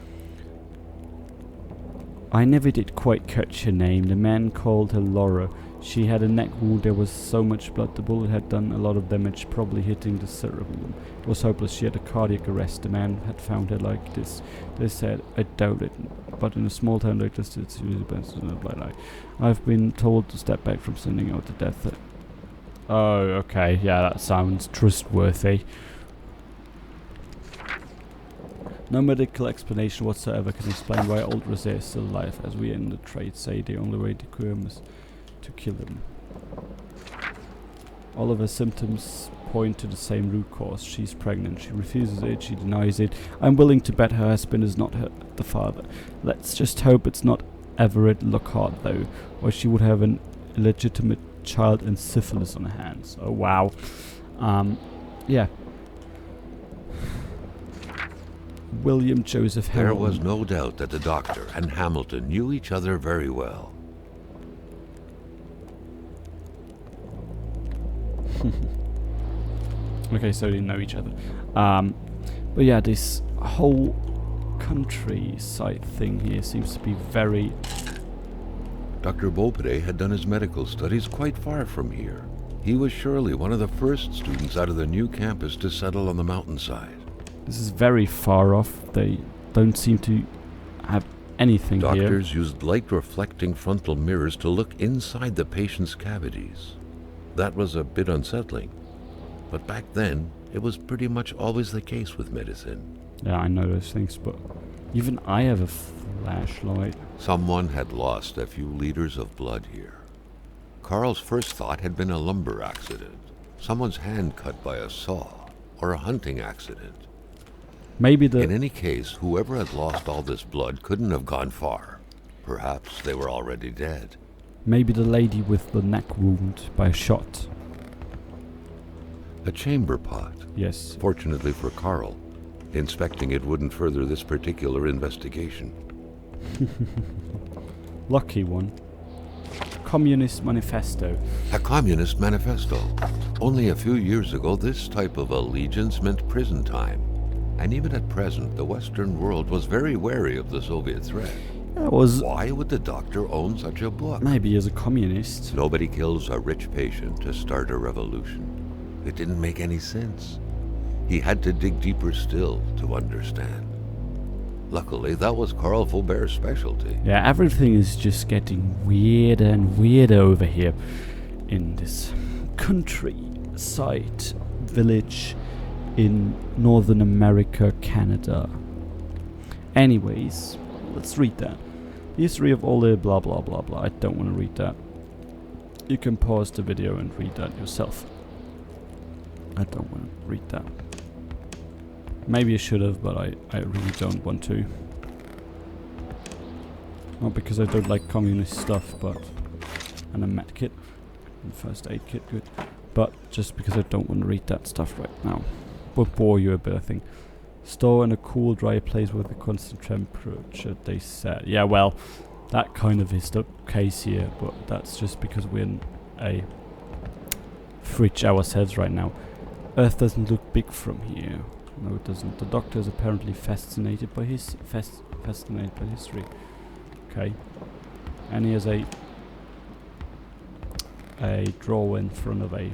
I never did quite catch her name. The man called her Laura. She had a neck wound. There was so much blood. The bullet had done a lot of damage, probably hitting the cerebellum. It was hopeless. She had a cardiac arrest. The man had found her like this. They said, I doubt it. But in a small town like this, it's usually best to not lie. I've been told to step back from sending out the death. Oh, okay. Yeah, that sounds trustworthy. No medical explanation whatsoever can explain why old Rosé is still alive, as we in the trade say the only way to cure him is to kill him. All of her symptoms point to the same root cause. She's pregnant. She refuses it. She denies it. I'm willing to bet her husband is not the father. Let's just hope it's not Everett Lockhart, though, or she would have an illegitimate child and syphilis on her hands. Oh, wow. Yeah. William Joseph Hamilton. There was no doubt that the doctor and Hamilton knew each other very well. Okay, so they know each other. But yeah, this whole countryside thing here seems to be very... Dr. Beaupre had done his medical studies quite far from here. He was surely one of the first students out of the new campus to settle on the mountainside. This is very far off. They don't seem to have anything here. Doctors used light-reflecting frontal mirrors to look inside the patient's cavities. That was a bit unsettling. But back then, it was pretty much always the case with medicine. Yeah, I know those things, but even I have a flashlight. Someone had lost a few liters of blood here. Carl's first thought had been a lumber accident, someone's hand cut by a saw, or a hunting accident. Maybe In any case, whoever had lost all this blood couldn't have gone far. Perhaps they were already dead. Maybe the lady with the neck wound by a shot. A chamber pot. Yes. Fortunately for Carl, inspecting it wouldn't further this particular investigation. Lucky one. Communist Manifesto. A communist manifesto. Only a few years ago, this type of allegiance meant prison time. And even at present, the Western world was very wary of the Soviet threat. Why would the doctor own such a book? Maybe as a communist. Nobody kills a rich patient to start a revolution. It didn't make any sense. He had to dig deeper still to understand. Luckily, that was Carl Faubert's specialty. Yeah, everything is just getting weirder and weirder over here in this countryside village in Northern America, Canada. Anyways, let's read that. History of all the blah blah blah blah. I don't want to read that. You can pause the video and read that yourself. I don't want to read that. Maybe I should have, but I really don't want to. Not because I don't like communist stuff, but... And a med kit. And first aid kit, good. But just because I don't want to read that stuff right now. Would bore you a bit, I think. Store in a cool, dry place with a constant temperature, they said. Yeah, well, that kind of is the case here, but that's just because we're in a fridge ourselves right now. Earth doesn't look big from here. No, it doesn't. The doctor is apparently fascinated by fascinated by history. Okay. And he has a drawer in front of a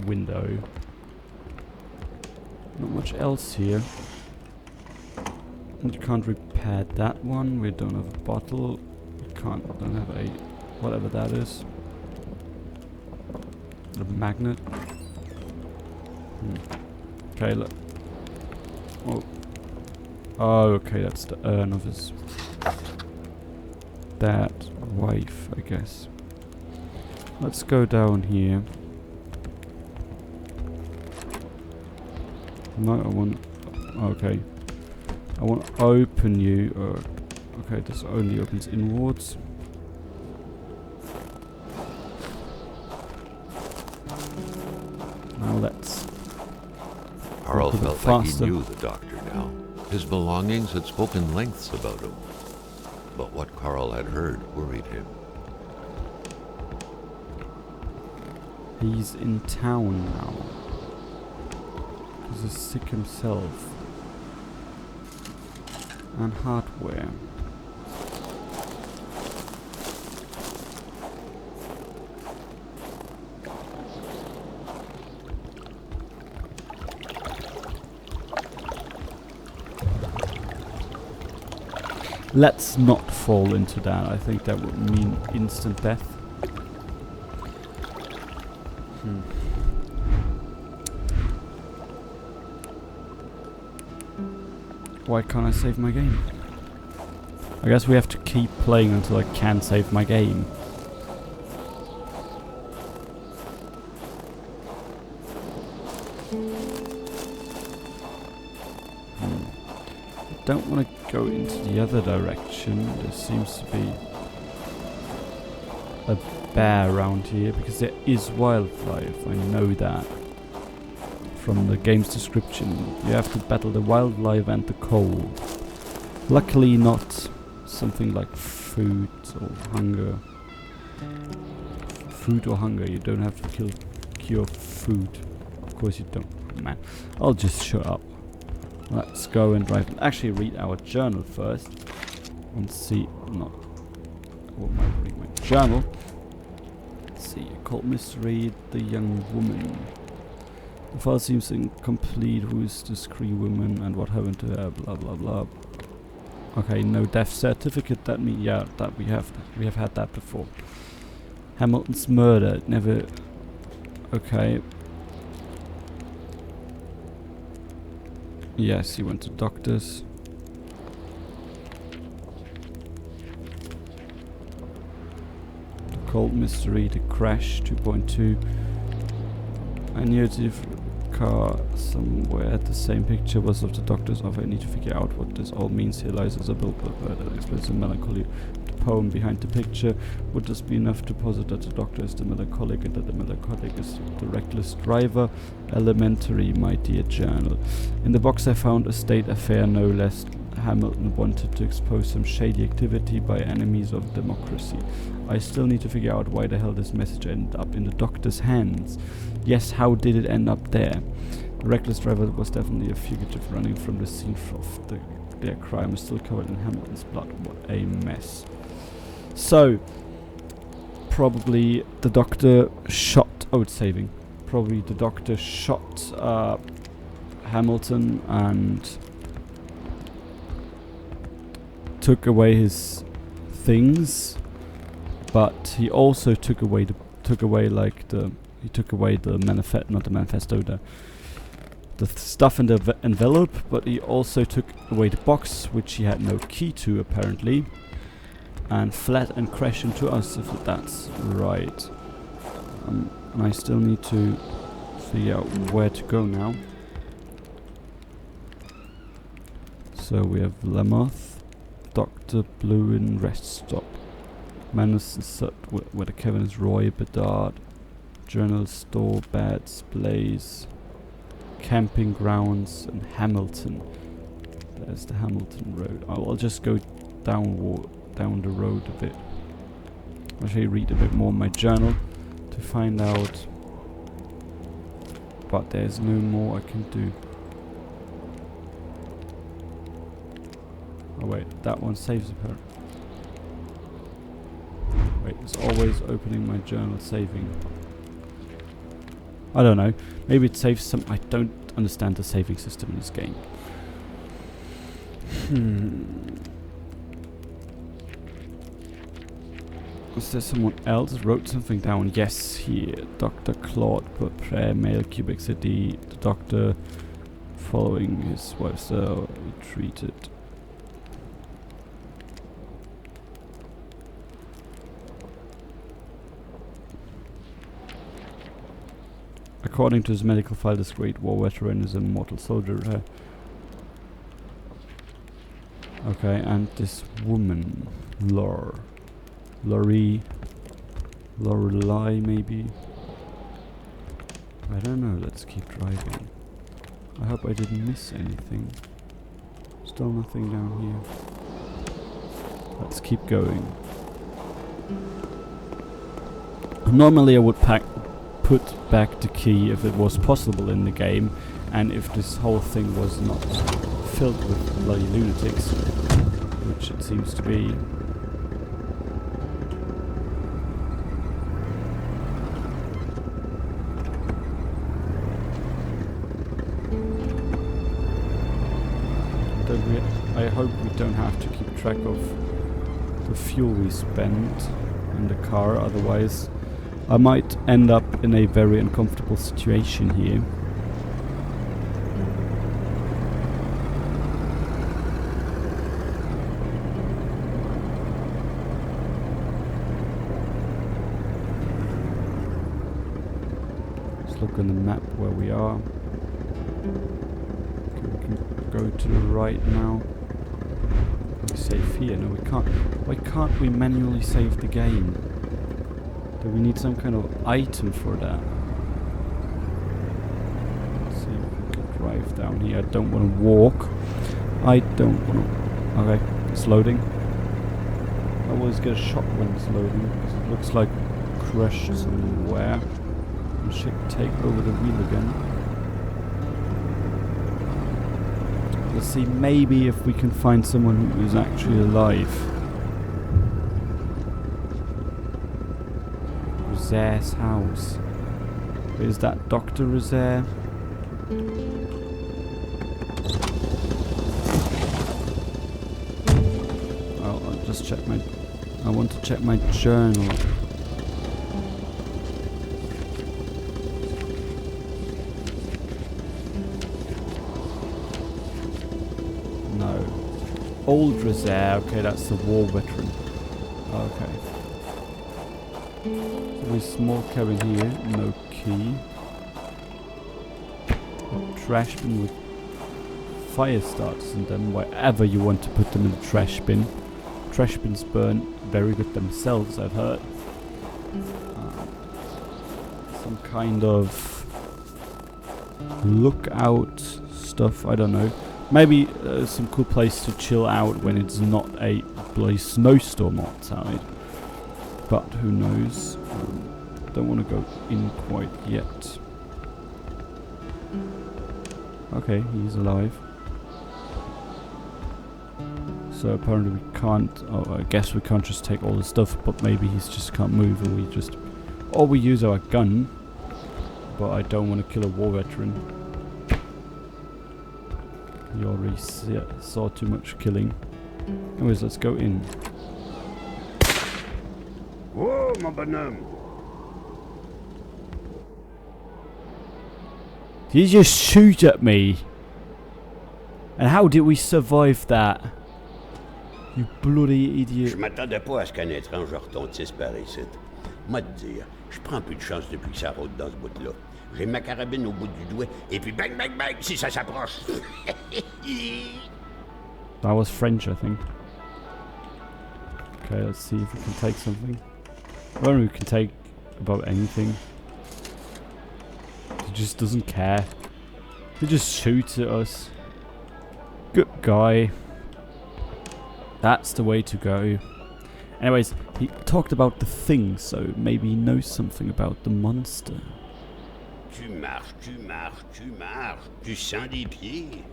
window. Not much else here. You can't repair that one. We don't have a bottle. We don't have a whatever that is. A magnet. Okay, look. Oh, okay, that's the urn of his that wife, I guess. Let's go down here. No, I want... Okay. I want to open you. Okay, this only opens inwards. Now let's... Carl felt like he knew the doctor now. His belongings had spoken lengths about him. But what Carl had heard worried him. He's in town now. He's sick himself. And hardware. Let's not fall into that. I think that would mean instant death. Why can't I save my game? I guess we have to keep playing until I can save my game. I don't want to go into the other direction. There seems to be a bear around here because there is wildlife. I know that from the game's description. You have to battle the wildlife and the cold. Luckily not something like food or hunger. Food or hunger, you don't have to cure food. Of course you don't. Oh, man, I'll just shut up. Let's go and actually read our journal first and see. Not what am I reading? My journal. Let's see. Cold mystery. The young woman. The file seems incomplete. Who is this Cree woman and what happened to her? Blah blah blah. Okay, no death certificate. That means that we have had that before. Hamilton's murder. Never. Okay. Yes, he went to doctors. The cold mystery. The crash 2.2. I knew the car somewhere at the same picture was of the doctor's office. I need to figure out what this all means. Here lies as a billboard that explains the melancholy. The poem behind the picture. Would this be enough to posit that the doctor is the melancholic and that the melancholic is the reckless driver? Elementary, my dear journal. In the box I found a state affair, no less. Hamilton wanted to expose some shady activity by enemies of democracy. I still need to figure out why the hell this message ended up in the doctor's hands. Yes, how did it end up there? The reckless driver was definitely a fugitive running from the scene of their crime is still covered in Hamilton's blood. What a mess. So, probably the doctor shot... Oh, it's saving. Probably the doctor shot Hamilton and took away his things, but he also took away the manifesto, the stuff in the envelope, but he also took away the box, which he had no key to apparently, and fled and crashed into us, if that's right. And I still need to figure out where to go now. So we have Lamoth, Dr. Bluin, Rest Stop, Manus and Sut, where the Kevin is Roy, Bedard, Journal Store, Bats, Blaze, Camping Grounds, and Hamilton. There's the Hamilton Road. I'll just go down the road a bit. I'll actually read a bit more in my journal to find out, but there's no more I can do. Oh wait, that one saves apparently. Wait, it's always opening my journal saving. I don't know. Maybe it saves some... I don't understand the saving system in this game. Was there someone else wrote something down? Yes, here. Dr. Claude Beaupre, male cubic city. The doctor following his wife's treated. According to his medical file, this Great War veteran is a mortal soldier. Okay, and this woman, Lorelei, maybe? I don't know, let's keep driving. I hope I didn't miss anything. Still nothing down here. Let's keep going. Normally I would put back the key if it was possible in the game, and if this whole thing was not filled with bloody lunatics, which it seems to be. I hope we don't have to keep track of the fuel we spent in the car, otherwise I might end up in a very uncomfortable situation here. Let's look on the map where we are. Okay, we can go to the right now. Can we save here? No, we can't. Why can't we manually save the game? Do we need some kind of item for that? Let's see if we can drive down here. I don't want to walk. I don't want to... Okay, it's loading. I always get a shock when it's loading because it looks like crash somewhere. I should take over the wheel again. Let's see, maybe if we can find someone who is actually alive. Rosair's house. Is that Dr. Rosaire? I'll just check my... I want to check my journal. No. Old Rosaire. Okay, that's the war veteran. Okay. There's a small cabin here, no key. A trash bin with fire starters in them, wherever you want to put them in the trash bin. Trash bins burn very good themselves, I've heard. Some kind of lookout stuff, I don't know. Maybe some cool place to chill out when it's not a bloody snowstorm outside. But who knows? Don't want to go in quite yet. Okay, he's alive. So apparently we can't... Oh, I guess we can't just take all the stuff, but maybe he just can't move and we just... Or we use our gun. But I don't want to kill a war veteran. He already saw too much killing. Anyways, let's go in. Oh, mon bonhomme! Did you just shoot at me? And how did we survive that? You bloody idiot. Je m'attendais pas à ce qu'un étrange retentisse par ici. Moi te dire, je prends plus de chance depuis que ça rôde dans ce bout-là. J'ai ma carabine au bout du doigt, et puis bang, bang, bang, si ça s'approche. That was French, I think. Okay, let's see if we can take something. I don't know if we can take about anything. He just doesn't care. He just shoots at us. Good guy. That's the way to go. Anyways, he talked about the thing, so maybe he knows something about the monster. Tu marches, tu marches, tu marches, tu sens des pieds.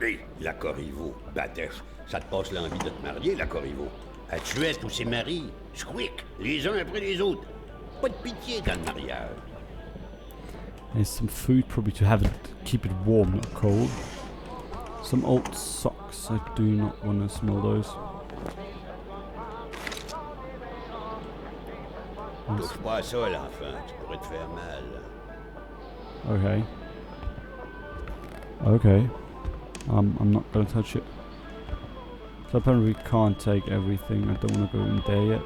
Hé, la Corriveau, Batèche, ça te passe l'envie de te marier, la Corriveau. À tuer tous ses maris, squick, les uns après les autres. Pas de pitié dans le mariage. There's some food probably to have it, keep it warm, not cold. Some old socks, I do not want to smell those. Touche pas à ça, l'enfant, tu pourrais te faire mal. Okay. Okay. I'm not gonna touch it. So apparently we can't take everything. I don't want to go in there yet.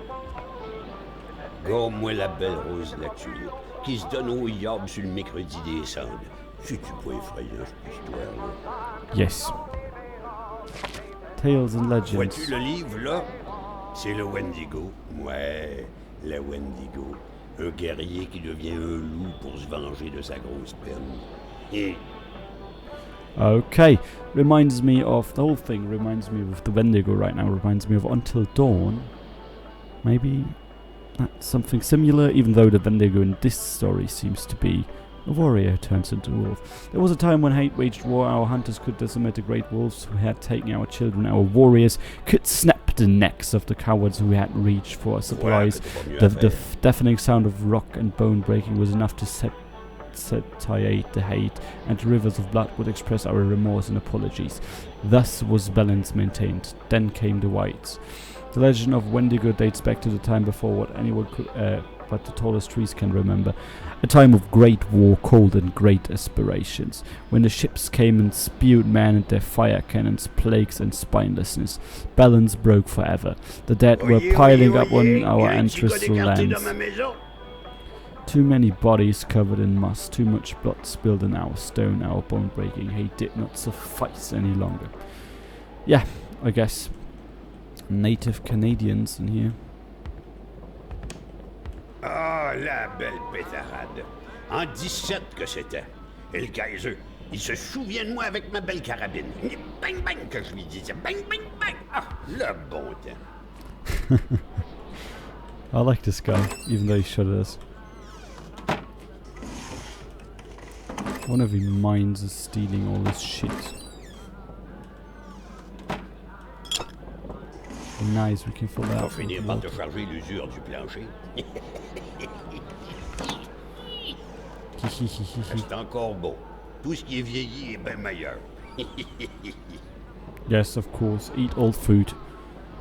Gomme-moi la belle rose de la tulipe, qui se donne au yab sur le mercredi des cendres. C'est-tu pas effrayant, cette histoire-là? Yes. Tales and Legends. Vois-tu le livre, là? C'est le Wendigo. Ouais, le Wendigo. Un guerrier qui devient un loup pour se venger de sa grosse peine. Et... Okay. Reminds me of... The whole thing reminds me of the Wendigo right now. Reminds me of Until Dawn. Maybe that's something similar, even though the Wendigo in this story seems to be a warrior who turns into a wolf. There was a time when hate waged war. Our hunters could decimate the great wolves who had taken our children. Our warriors could snap the necks of the cowards who had reached for our supplies. The deafening sound of rock and bone breaking was enough to set satiate the hate, and rivers of blood would express our remorse and apologies. Thus was balance maintained. Then came the whites. The legend of Wendigo dates back to the time before what anyone could, but the tallest trees can remember. A time of great war, cold and great aspirations, when the ships came and spewed men and their fire cannons, plagues and spinelessness. Balance broke forever. The dead were piling up on our ancestral lands. Too many bodies covered in moss, too much blood spilled in our stone, our bone-breaking hate did not suffice any longer. Yeah, I guess. Native Canadians in here. Ah, la belle pétarade. En 17 que c'était. Et le Kaiser, il se souvient de moi avec ma belle carabine. Bang bang que je lui disais. Bang bang bang. Ah, le bon temps. I like this guy, even though he shot at us. One of his minds is stealing all this shit. Nice, we can fill that On va up. finir par te charger l'usure du plancher. C'est encore beau. Tout ce qui est vieilli est bien meilleur. Yes, of course. Eat all food.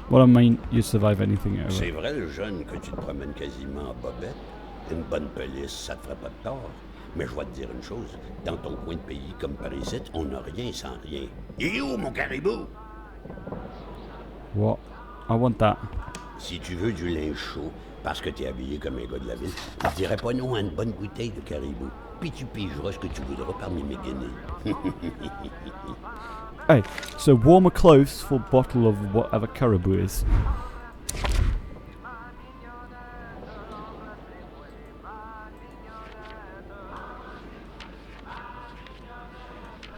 What I mean, you survive anything ever. C'est vrai, le jeune, que tu te promènes quasiment en bobette. Une bonne police, ça te ferait pas de tort. Mais je vais te dire une chose. Dans ton coin de pays comme par ici, on n'a rien sans rien. Il est où, mon caribou? What? I want that. Si tu veux du linge chaud, parce que t'es habillé comme un gars de la ville, je dirais pas non à une bonne bouteille de caribou. Puis tu pigeras ce que tu voudras parmi mes guenilles. Hey, so warmer clothes for a bottle of whatever caribou is.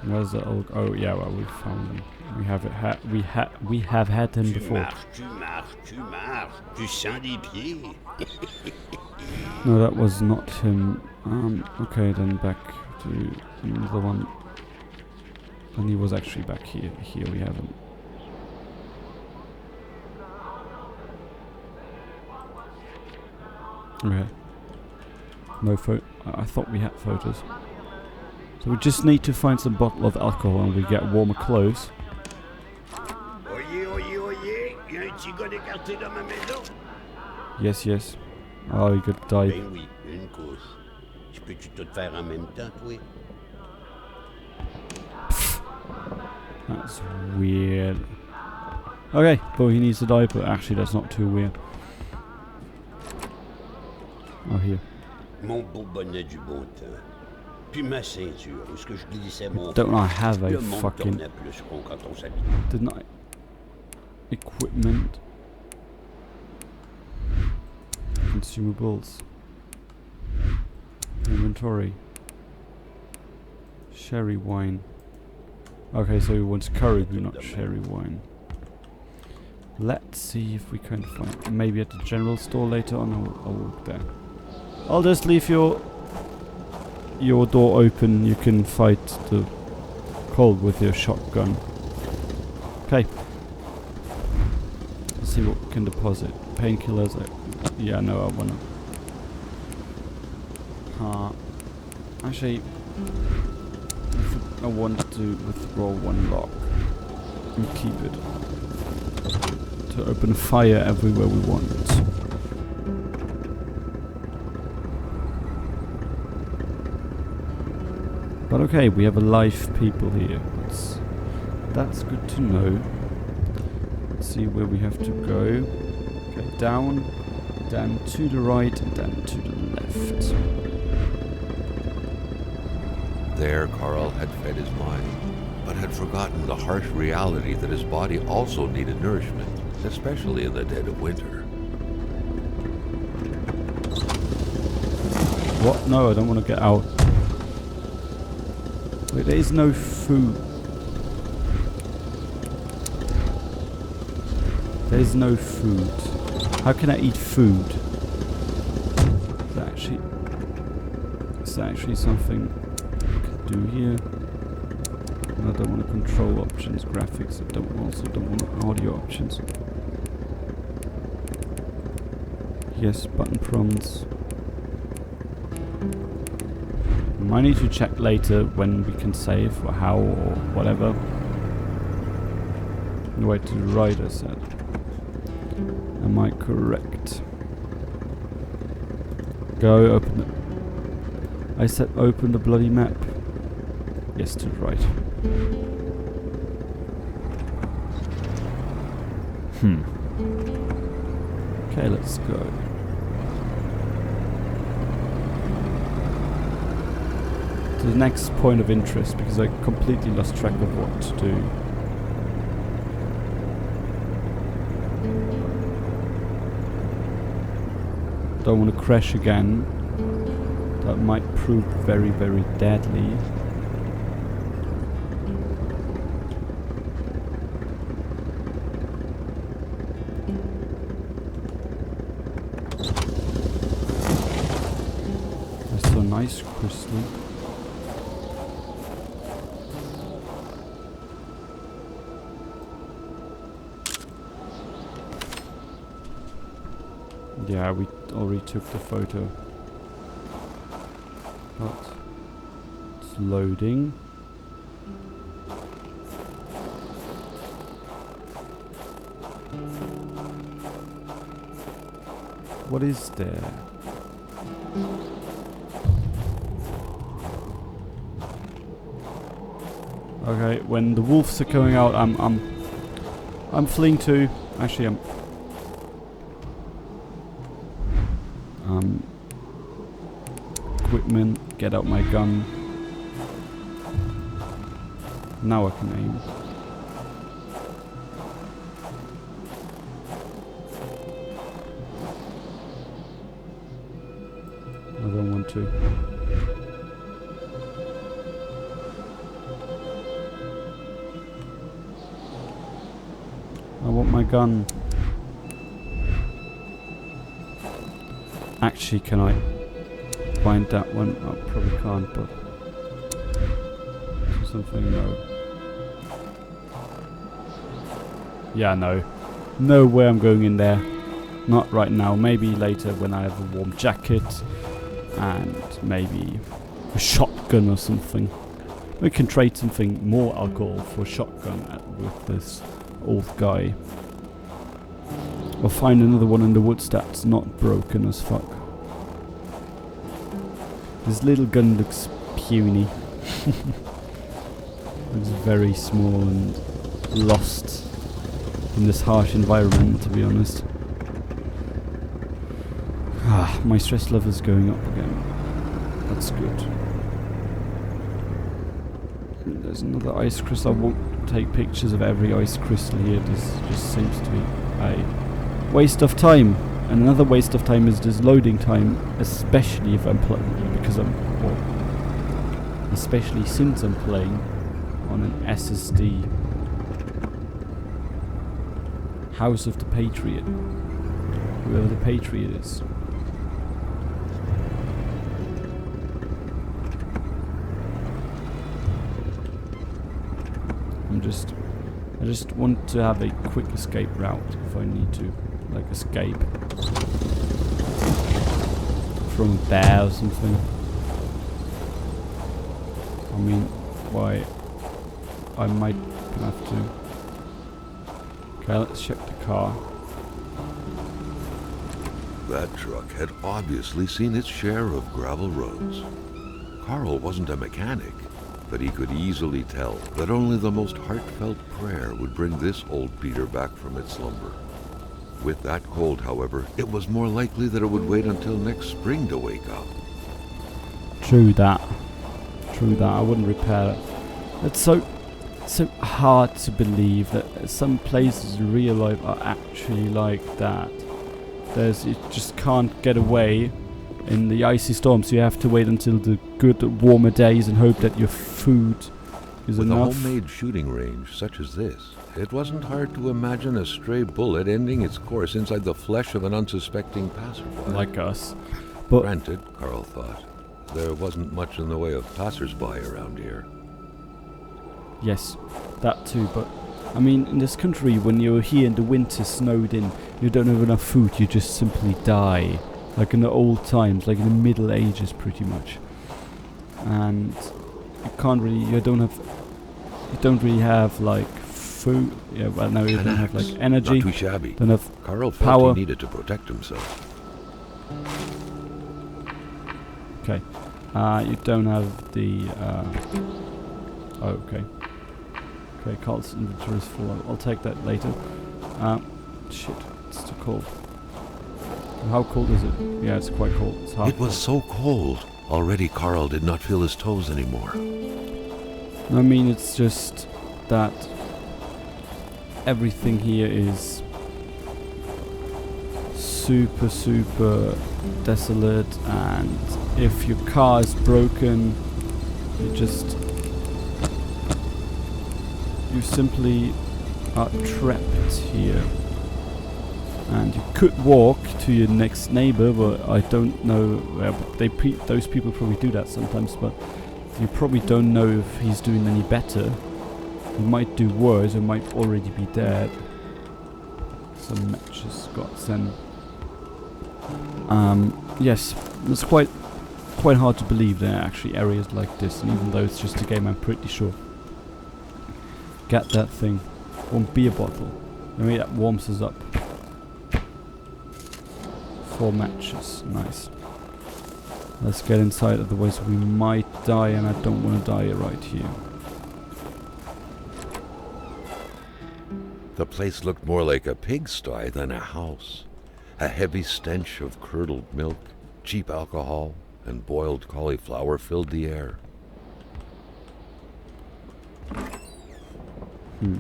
Where's the old? Oh yeah, well we found him. We have it. We have had him before. Tu marches. Tu sens les pieds. No, that was not him. Okay, then back to another one. And he was actually back here. Here we have him. Okay. No photo. I thought we had photos. So we just need to find some bottle of alcohol and we get warmer clothes. Oyez, y a un petit gars d'écarté dans ma maison. Yes, yes. Oh, you could die. Ben oui, une couche. Tu peux-tu tout faire en même temps, toi? That's weird. Okay, but he needs to die, but actually that's not too weird. Oh, here. Mon beau bonnet du bon temps. Puis ma ceinture, où est-ce que je glissais mon Don't I have a le monde fucking... tournait plus rond quand on s'habillait. Didn't I... Equipment. Consumables. Inventory. Sherry wine. Okay, so he wants caribou, not sherry wine. Let's see if we can find... Maybe at the general store later on. I'll walk there. I'll just leave your door open. You can fight the cold with your shotgun. Okay. Let's see what we can deposit. Painkillers. Yeah, no, I wanna. Actually, I want to withdraw one lock and keep it to open fire everywhere we want. But okay, we have alive people here. That's good to know. Let's see where we have to go. Okay, down, then to the right, and then to the left. There, Carl had fed his mind, but had forgotten the harsh reality that his body also needed nourishment, especially in the dead of winter. What? No, I don't want to get out. Wait, there is no food. There is no food. How can I eat food? Is that actually something I can do here? And I don't want to control options, graphics. I also don't want audio options. Yes, button prompts. I need to check later when we can save or how or whatever. Wait to the right, I said. Am I correct? Go open it. I said open the bloody map. Yes, to the right. Okay, let's go. To the next point of interest, because I completely lost track of what to do. Don't want to crash again. That might prove very, very deadly. That's so nice crystal. Yeah, we already took the photo. But it's loading. What is there? Okay, when the wolves are going out, I'm fleeing too. Actually, equipment, get out my gun. Now I can aim. I don't want to. I want my gun. Actually, can I find that one? I probably can't, but something, no. Yeah, no. No way I'm going in there. Not right now. Maybe later when I have a warm jacket and maybe a shotgun or something. We can trade something more alcohol for a shotgun with this old guy. Or find another one in the woods that's not broken as fuck. This little gun looks puny. Looks very small and lost in this harsh environment, to be honest. Ah, my stress level's going up again. That's good. There's another ice crystal. I won't take pictures of every ice crystal here. This just seems to be a waste of time. And another waste of time is this loading time, especially if I'm playing, especially since I'm playing on an SSD. House of the Patriot. Whoever the Patriot is. I just want to have a quick escape route if I need to, like, escape from a bear or something. I mean, why? I might have to. Okay, let's check the car. That truck had obviously seen its share of gravel roads. Carl wasn't a mechanic, but he could easily tell that only the most heartfelt prayer would bring this old Peter back from its slumber. With that cold, however, it was more likely that it would wait until next spring to wake up. True that. I wouldn't repair it. It's so hard to believe that some places in real life are actually like that. You just can't get away in the icy storms. You have to wait until the good warmer days and hope that your food is enough. With a homemade shooting range such as this, it wasn't hard to imagine a stray bullet ending its course inside the flesh of an unsuspecting passerby. Like us. But granted, Carl thought, there wasn't much in the way of passers-by around here. Yes, that too, but I mean, in this country, when you're here in the winter snowed in, you don't have enough food, you just simply die. Like in the old times, like in the Middle Ages pretty much. and you don't really have like food. Yeah, well, no, you don't have like energy. Not too shabby. Don't have Carl felt power. he needed to protect himself. Okay. You don't have the. Oh, okay. Okay, Carl's inventory is full. I'll take that later. Shit, it's too cold. How cold is it? Yeah, it's quite cold. It's half It was so cold. Already Carl did not feel his toes anymore. I mean, it's just that everything here is super, super desolate, and if your car is broken, you simply are trapped here. And you could walk to your next neighbor, but I don't know. Those people probably do that sometimes, but you probably don't know if he's doing any better. He might do worse, or might already be dead. Some matches got sent. Yes, it's quite hard to believe there are actually areas like this, and even though it's just a game, I'm pretty sure. Get that thing. One beer bottle. Maybe that warms us up. 4 matches. Nice. Let's get inside, otherwise we might die, and I don't want to die right here. The place looked more like a pigsty than a house. A heavy stench of curdled milk, cheap alcohol, and boiled cauliflower filled the air. The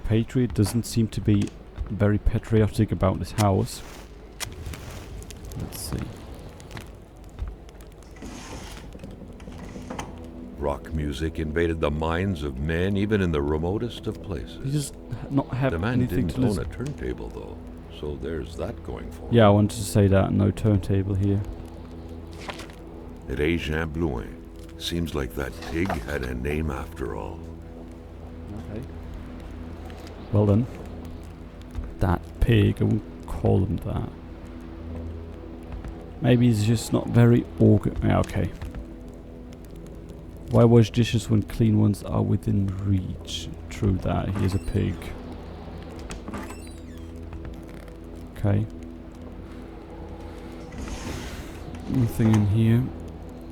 Patriot doesn't seem to be very patriotic about his house. Let's see. Rock music invaded the minds of men even in the remotest of places. He just not have The man anything didn't to own listen. a turntable though, so there's that going for him. Yeah, I wanted to say that. No turntable here. Régent Blouin. Seems like that pig had a name after all. Okay. Well then. That pig, I won't call him that. Maybe he's just not very Yeah, okay. Why wash dishes when clean ones are within reach? True that, he is a pig. Okay. Nothing in here.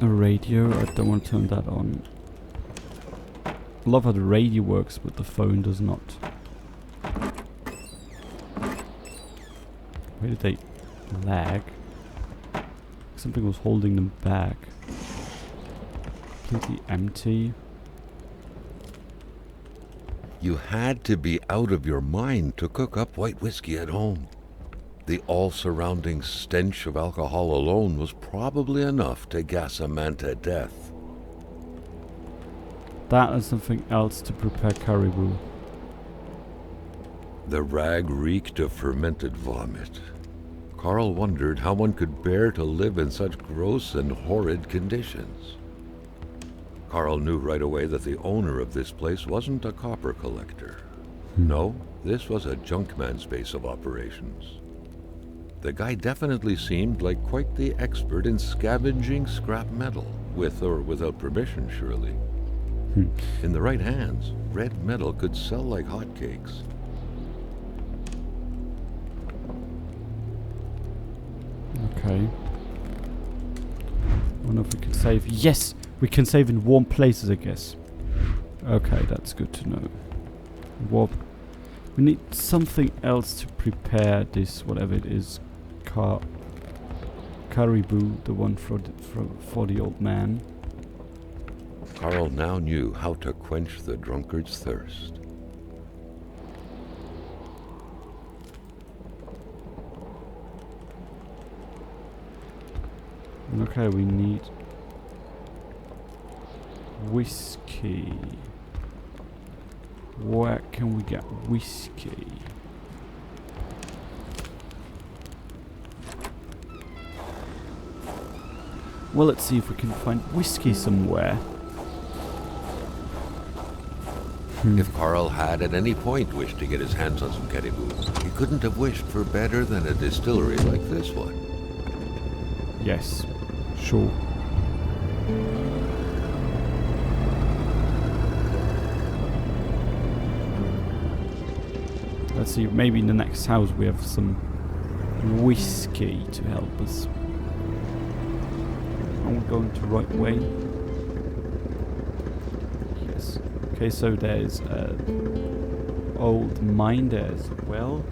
A radio, I don't want to turn that on. I love how the radio works, but the phone does not. Where did they lag? Something was holding them back. Completely empty. You had to be out of your mind to cook up white whiskey at home. The all-surrounding stench of alcohol alone was probably enough to gas a man to death. That is something else to prepare caribou. The rag reeked of fermented vomit. Carl wondered how one could bear to live in such gross and horrid conditions. Carl knew right away that the owner of this place wasn't a copper collector. No, this was a junkman's base of operations. The guy definitely seemed like quite the expert in scavenging scrap metal, with or without permission, surely. In the right hands, red metal could sell like hotcakes. Okay. I wonder if we can save. Yes! We can save in warm places, I guess. Okay, that's good to know. Warp. We need something else to prepare this, whatever it is. Caribou, the one for the old man. Carl now knew how to quench the drunkard's thirst. Okay, we need whiskey. Where can we get whiskey? Well, let's see if we can find whiskey somewhere. If Carl had at any point wished to get his hands on some caribou, he couldn't have wished for better than a distillery like this one. Yes. Sure. Let's see, maybe in the next house we have some whiskey to help us. Are we going to right way? Yes. Okay, so there's an old mine there as well.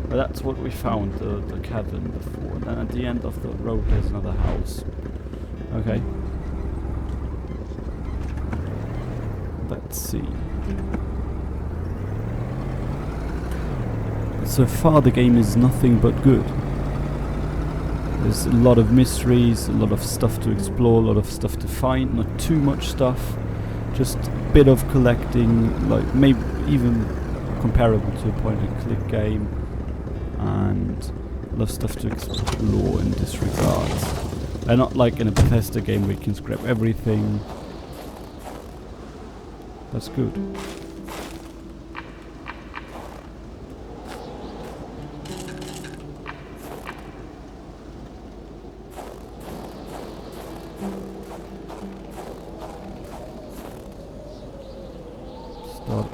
But that's what we found, the cavern before. And then at the end of the road there's another house. Okay. Let's see. So far the game is nothing but good. There's a lot of mysteries, a lot of stuff to explore, a lot of stuff to find, not too much stuff. Just a bit of collecting, like maybe even comparable to a point and click game. And a lot of stuff to explore in this regard. And not like in a Bethesda game where you can scrap everything. That's good.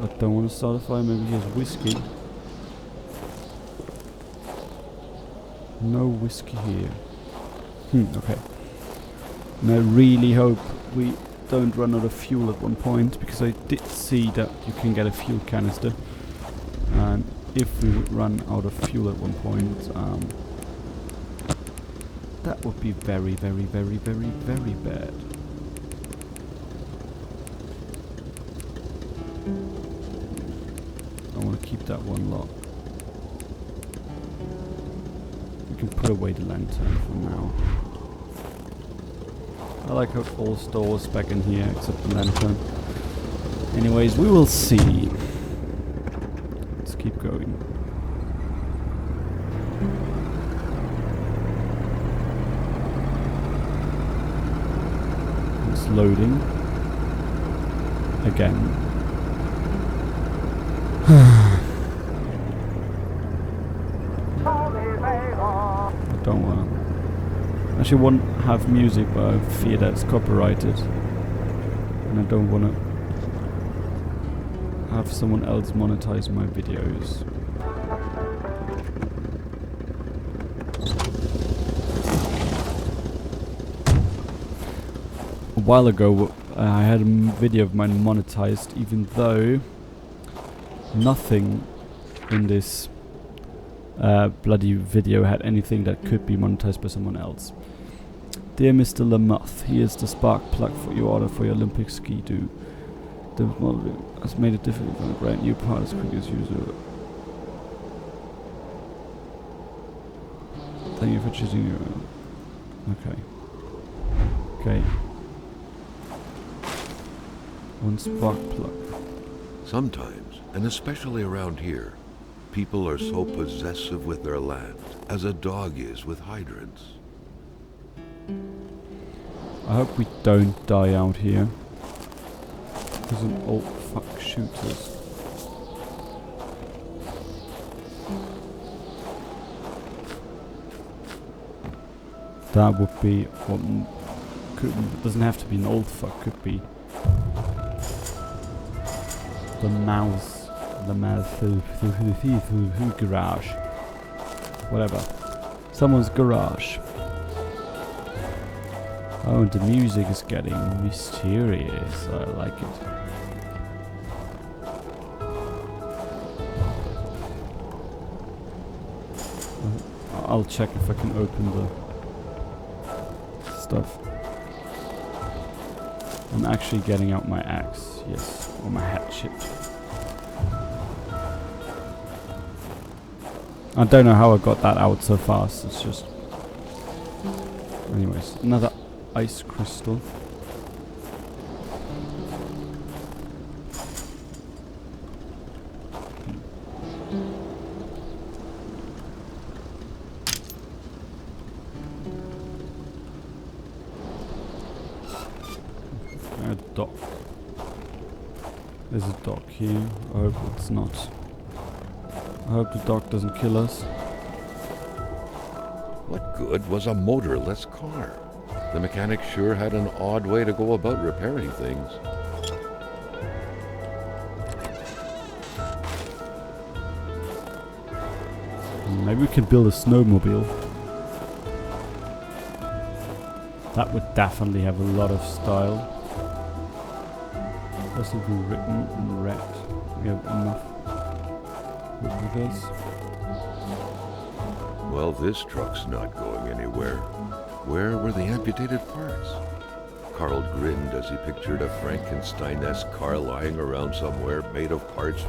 I don't want to start a fire, maybe here's whiskey. No whiskey here. Okay. And I really hope we don't run out of fuel at one point, because I did see that you can get a fuel canister. And if we would run out of fuel at one point, that would be very, very, very, very, very bad. I want to keep that one locked. We can put away the lantern for now. I like how all stores back in here except the lantern. Anyways, we will see. Let's keep going. It's loading. Again. I don't want to. Actually, want to have music, but I fear that it's copyrighted, and I don't want to have someone else monetize my videos. A while ago, I had a video of mine monetized, even though nothing in this bloody video had anything that could be monetized by someone else. Dear Mr. Lamoth, here's the spark plug for your order for your Olympic ski-doo. The model has made it difficult to grant new part as quick as usual. Thank you for choosing your own. Okay. Okay. One spark plug. Sometimes, and especially around here, people are so possessive with their land, as a dog is with hydrants. I hope we don't die out here. There's an old fuck shooters. That would be what doesn't have to be an old fuck, could be the mouse, garage, whatever, someone's garage. Oh, and the music is getting mysterious. I like it. I'll check if I can open the stuff. I'm actually getting out my axe, yes, or my hatchet. I don't know how I got that out so fast, it's just... Anyways, another ice crystal. A dock. There's a dock here. I hope it's not. I hope the dock doesn't kill us. What good was a motorless car? The mechanic sure had an odd way to go about repairing things. Maybe we can build a snowmobile. That would definitely have a lot of style. Doesn't be written in red. We have enough with this. Well, this truck's not going anywhere. Where were the amputated parts? Carl grinned as he pictured a Frankenstein-esque car lying around somewhere made of parts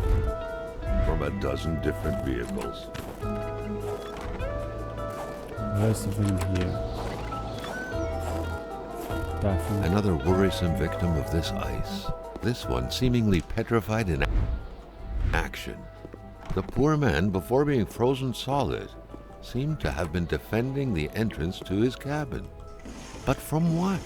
from a dozen different vehicles. There's something here. Definitely. Another worrisome victim of this ice. This one seemingly petrified in action. The poor man, before being frozen solid, seemed to have been defending the entrance to his cabin. But from what?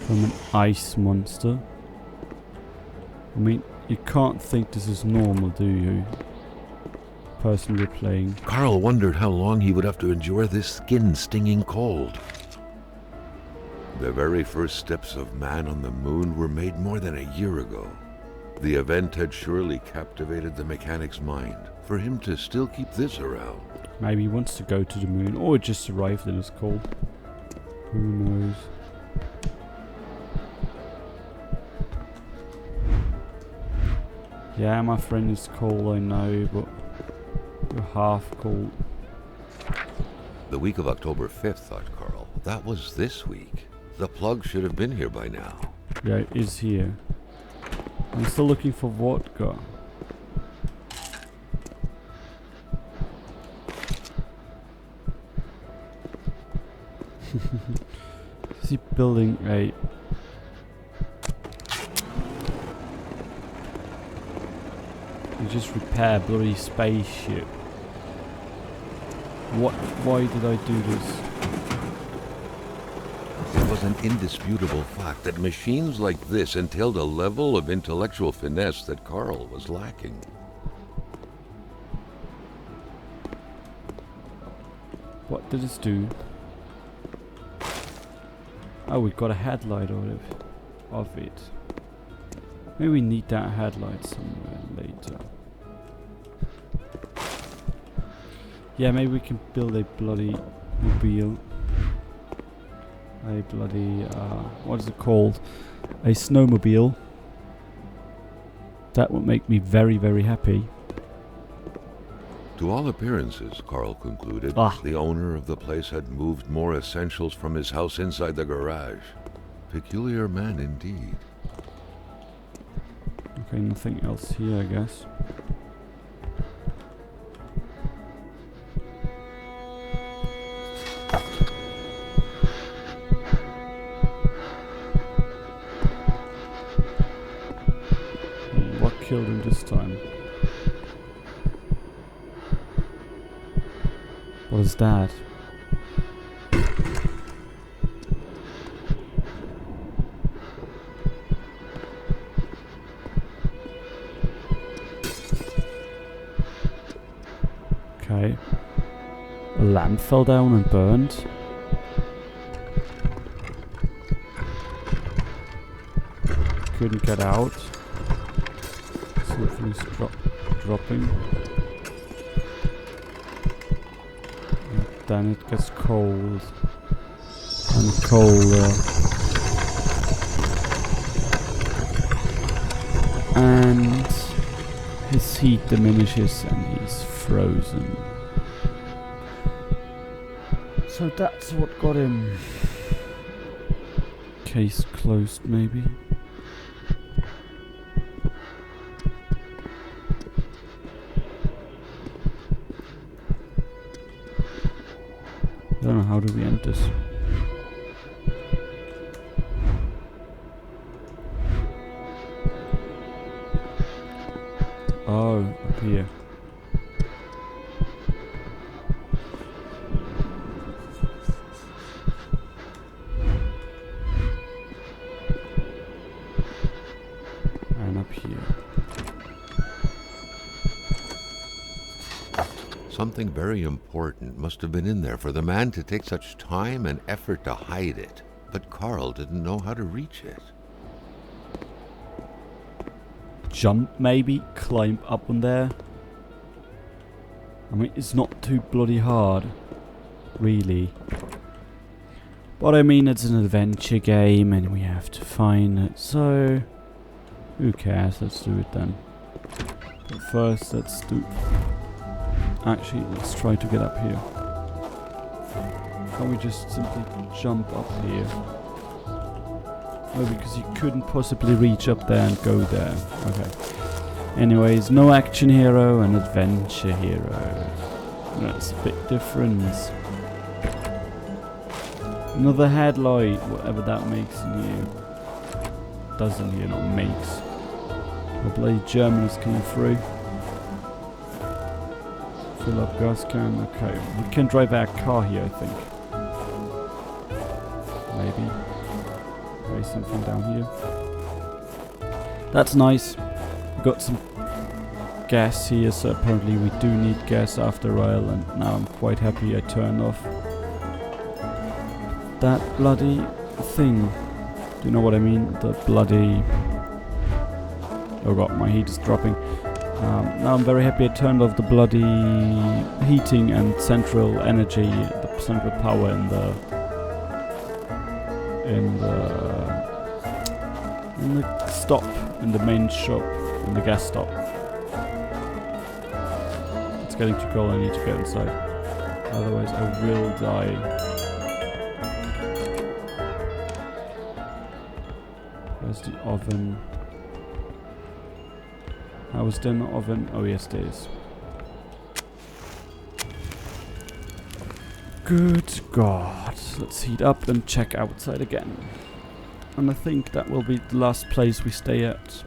From an ice monster. I mean, you can't think this is normal, do you? Person you're playing. Carl wondered how long he would have to endure this skin-stinging cold. The very first steps of man on the moon were made more than a year ago. The event had surely captivated the mechanic's mind, for him to still keep this around. Maybe he wants to go to the moon, or it just arrived and it's cold. Who knows? Yeah, my friend is cold, I know, but you're half cold. The week of October 5th, thought Carl. That was this week. The plug should have been here by now. Yeah, it is here. I'm still looking for vodka. Is he building a... You just repair bloody spaceship. What? Why did I do this? It was an indisputable fact that machines like this entailed a level of intellectual finesse that Carl was lacking. What did this do? Oh, we got a headlight of it. Maybe we need that headlight somewhere later. Yeah, maybe we can build a bloody mobile. A bloody, what is it called? A snowmobile. That would make me very, very happy. To all appearances, Carl concluded, the owner of the place had moved more essentials from his house inside the garage. Peculiar man indeed. Okay, nothing else here, I guess. What killed him this time? What is that? Okay. A lamp fell down and burned. Couldn't get out. Something's dropping. And then it gets cold. And colder. And his heat diminishes and he's frozen. So that's what got him. Case closed, maybe. I don't know, how do we end this? Oh, up here. And up here. something very important must have been in there for the man to take such time and effort to hide it. But Carl didn't know how to reach it. Jump, maybe? Climb up on there? I mean, it's not too bloody hard. Really. But I mean, it's an adventure game and we have to find it. So, who cares? Let's do it then. But first, let's do... Actually, let's try to get up here. Can we just simply jump up here? No, because you couldn't possibly reach up there and go there. Okay. Anyways, no action hero and adventure hero. That's a bit different. Another headlight, whatever that makes in you. Doesn't here, not makes. The bloody German is coming through. Fill up gas can. Okay, we can drive our car here, I think. Maybe. Okay, something down here. That's nice. We got some gas here, so apparently we do need gas after a while, and now I'm quite happy I turned off that bloody thing. Do you know what I mean? The bloody... Oh god, my heat is dropping. Now I'm very happy I turned off the bloody heating and central energy, the central power in the stop, in the main shop, in the gas stop. It's getting too cold, I need to get inside. Otherwise I will die. Where's the oven? How is dinner oven? Oh yes, it is. Good God. Let's heat up and check outside again. And I think that will be the last place we stay at.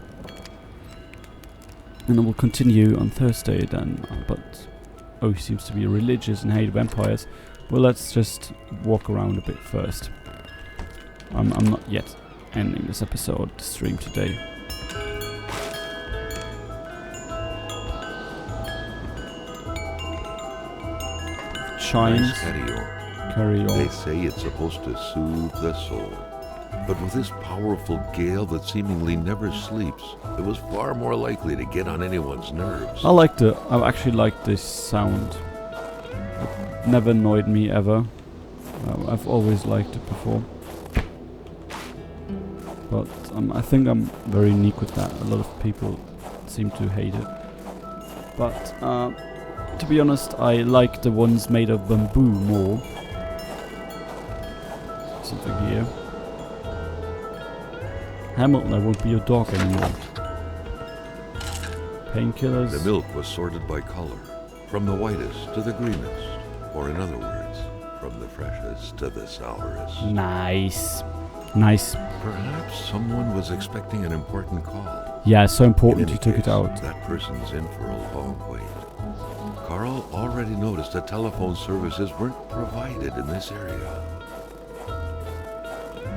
And then we'll continue on Thursday then. But oh, he seems to be religious and hate vampires. Well, let's just walk around a bit first. I'm not yet ending this episode, the stream today. Chimes. Nice Carry on. They say it's supposed to soothe the soul. But with this powerful gale that seemingly never sleeps, it was far more likely to get on anyone's nerves. I've actually liked this sound. It never annoyed me ever. I've always liked it before. But I think I'm very unique with that. A lot of people seem to hate it. But to be honest, I like the ones made of bamboo more. Something here. Hamilton, I won't be your dog anymore. Painkillers. The milk was sorted by color, from the whitest to the greenest, or in other words, from the freshest to the sourest. Nice. Nice. Perhaps someone was expecting an important call. Yeah, so important In you any took it case, out. That person's in for a long wait. Carl already noticed that telephone services weren't provided in this area.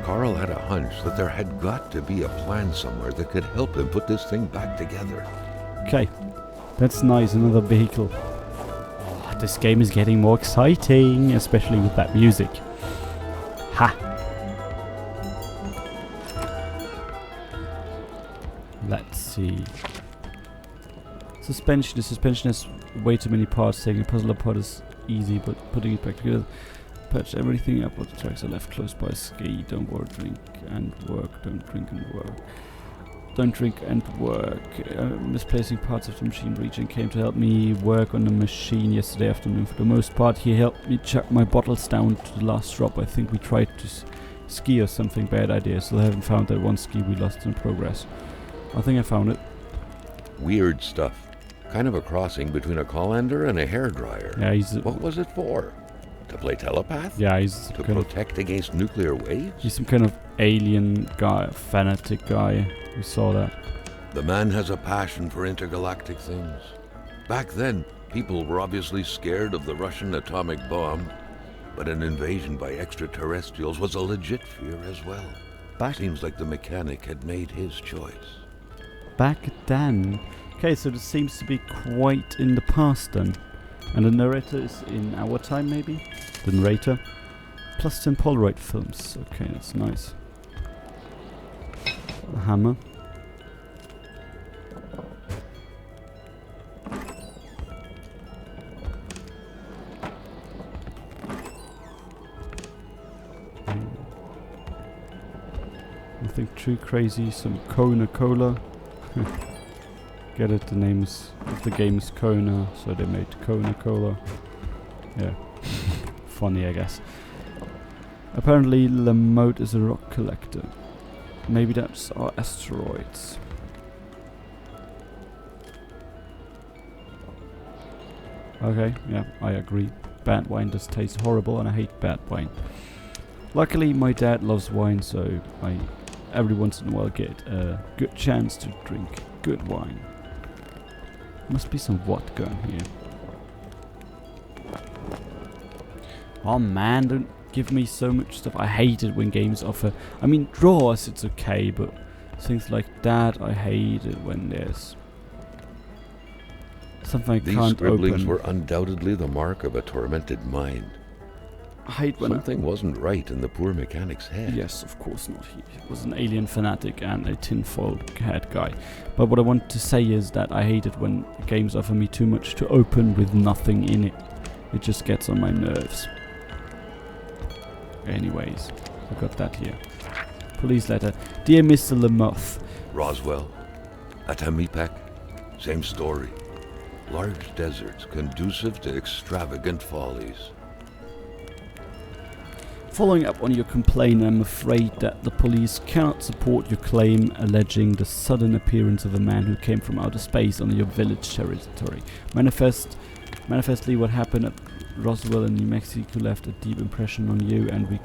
Carl had a hunch that there had got to be a plan somewhere that could help him put this thing back together. Okay, that's nice, another vehicle. Oh, this game is getting more exciting, especially with that music. Ha! Let's see. Suspension. The suspension has way too many parts. Taking a puzzle apart is easy, but putting it back together... Patch everything up, but the tracks are left close by. Ski, don't work, drink and work. Don't drink and work. Don't drink and work. Misplacing parts of the machine region came to help me work on the machine yesterday afternoon. For the most part, he helped me chuck my bottles down to the last drop. I think we tried to ski or something. Bad idea. Still haven't found that one ski we lost in progress. I think I found it. Weird stuff. Kind of a crossing between a colander and a hairdryer. Yeah, What was it for? To play telepath? Yeah, he's to protect against nuclear waves? He's some kind of alien guy, fanatic guy. We saw that. The man has a passion for intergalactic things. Back then, people were obviously scared of the Russian atomic bomb, but an invasion by extraterrestrials was a legit fear as well. Seems like the mechanic had made his choice. Back then. Okay, so this seems to be quite in the past then. And the narrator is in our time, maybe? The narrator. Plus 10 Polaroid films. Okay, that's nice. A hammer. Nothing too crazy. Some Kona cola. Get it? The name of the game is Kona, so they made Kona cola. Yeah. Funny, I guess. Apparently, Lamotte is a rock collector. Maybe that's our asteroids. Okay, yeah, I agree. Bad wine does taste horrible, and I hate bad wine. Luckily, my dad loves wine, so I every once in a while get a good chance to drink good wine. Must be some vodka in here. Oh man, don't give me so much stuff. I hate it when games offer... I mean, drawers it's okay, but things like that, I hate it when there's something I These can't scribblings open. were undoubtedly the mark of a tormented mind. I hate when Something wasn't right in the poor mechanic's head. Yes, of course not. He was an alien fanatic and a tinfoil hat guy. But what I want to say is that I hate it when games offer me too much to open with nothing in it. It just gets on my nerves. Anyways, I got that here. Police letter. Dear Mr. Lamotte. Roswell, Atamipek, same story. Large deserts conducive to extravagant follies. Following up on your complaint, I'm afraid that the police cannot support your claim alleging the sudden appearance of a man who came from outer space on your village territory. Manifestly, what happened at Roswell in New Mexico left a deep impression on you, and we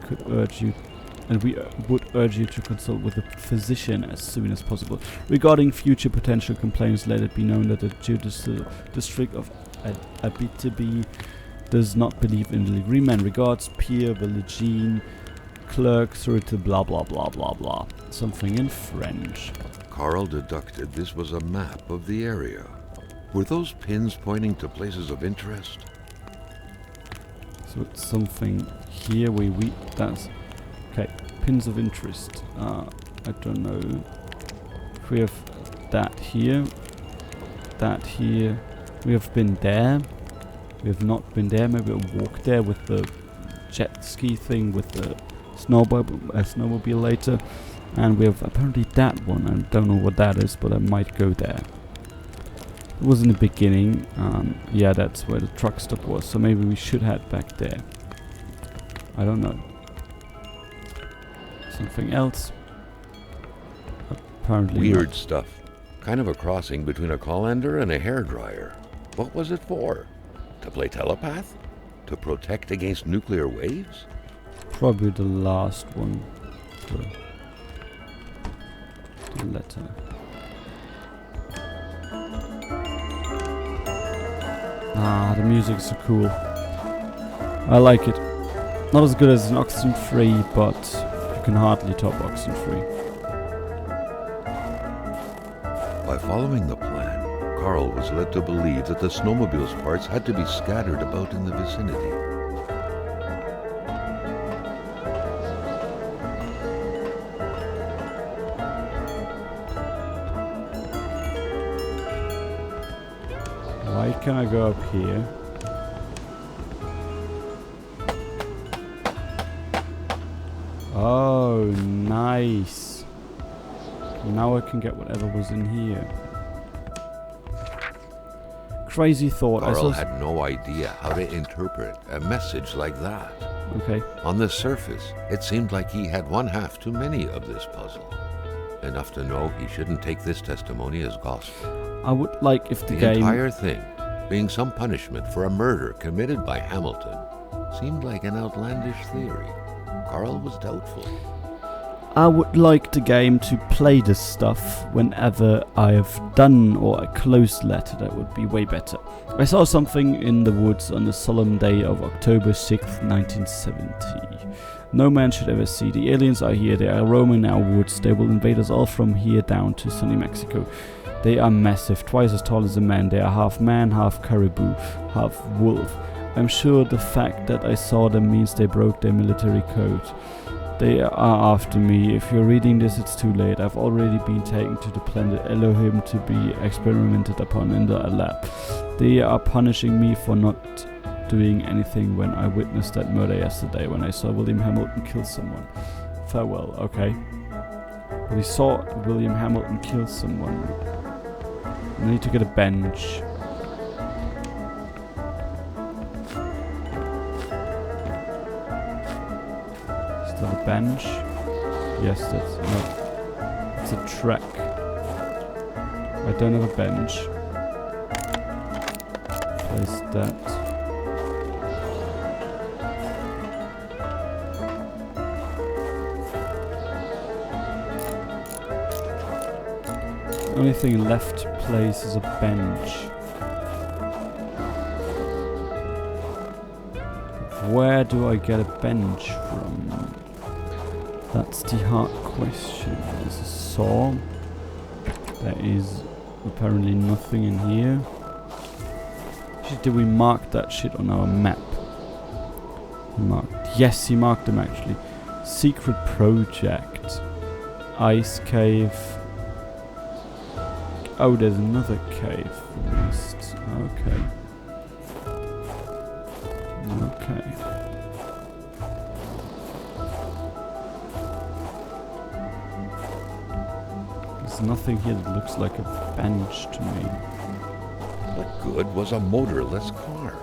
would urge you to consult with a physician as soon as possible. Regarding future potential complaints, let it be known that the Judicial District of Abitibi does not believe in the agreement. Regards, Pierre Villegine, clerk, surrogate, blah blah blah blah blah. Something in French. Carl deducted this was a map of the area. Were those pins pointing to places of interest? So it's something here that's okay. Pins of interest. I don't know. If we have that here. That here. We have been there. We have not been there. Maybe we'll walk there with the jet ski thing, with the snowmobile later. And we have apparently that one. I don't know what that is, but I might go there. It was in the beginning. Yeah, that's where the truck stop was. So maybe we should head back there. I don't know. Something else. Apparently Weird not. stuff. Kind of a crossing between a colander and a hairdryer. What was it for? To play telepath? To protect against nuclear waves? Probably the last one. The letter. Ah, the music's so cool. I like it. Not as good as an Oxygen Free, but you can hardly top Oxygen Free. By following the plan, Carl was led to believe that the snowmobile's parts had to be scattered about in the vicinity. Why can I go up here? Oh, nice. Now I can get whatever was in here. Crazy thought. Carl had no idea how to interpret a message like that. Okay. On the surface, it seemed like he had one half too many of this puzzle. Enough to know he shouldn't take this testimony as gospel. I would like if the The game... entire thing, being some punishment for a murder committed by Hamilton, seemed like an outlandish theory. Carl was doubtful. I would like the game to play this stuff whenever I have done or a closed letter. That would be way better. I saw something in the woods on the solemn day of October 6th, 1970. No man should ever see. The aliens are here. They are roaming our woods. They will invade us all from here down to sunny Mexico. They are massive, twice as tall as a man. They are half man, half caribou, half wolf. I'm sure the fact that I saw them means they broke their military code. They are after me. If you're reading this, it's too late. I've already been taken to the planet Elohim to be experimented upon in the lab. They are punishing me for not doing anything when I witnessed that murder yesterday, when I saw William Hamilton kill someone. Farewell, okay. But he saw William Hamilton kill someone. I need to get a bench. Still a bench? Yes, that's no. It's a track. I don't have a bench. Place that. Only thing left place is a bench. Where do I get a bench from? That's the hard question. There's a saw. There is apparently nothing in here. Actually, did we mark that shit on our map? Yes, he marked them actually. Secret project. Ice cave. Oh, there's another cave. Okay. Okay. There's nothing here that looks like a bench to me. What good was a motorless car?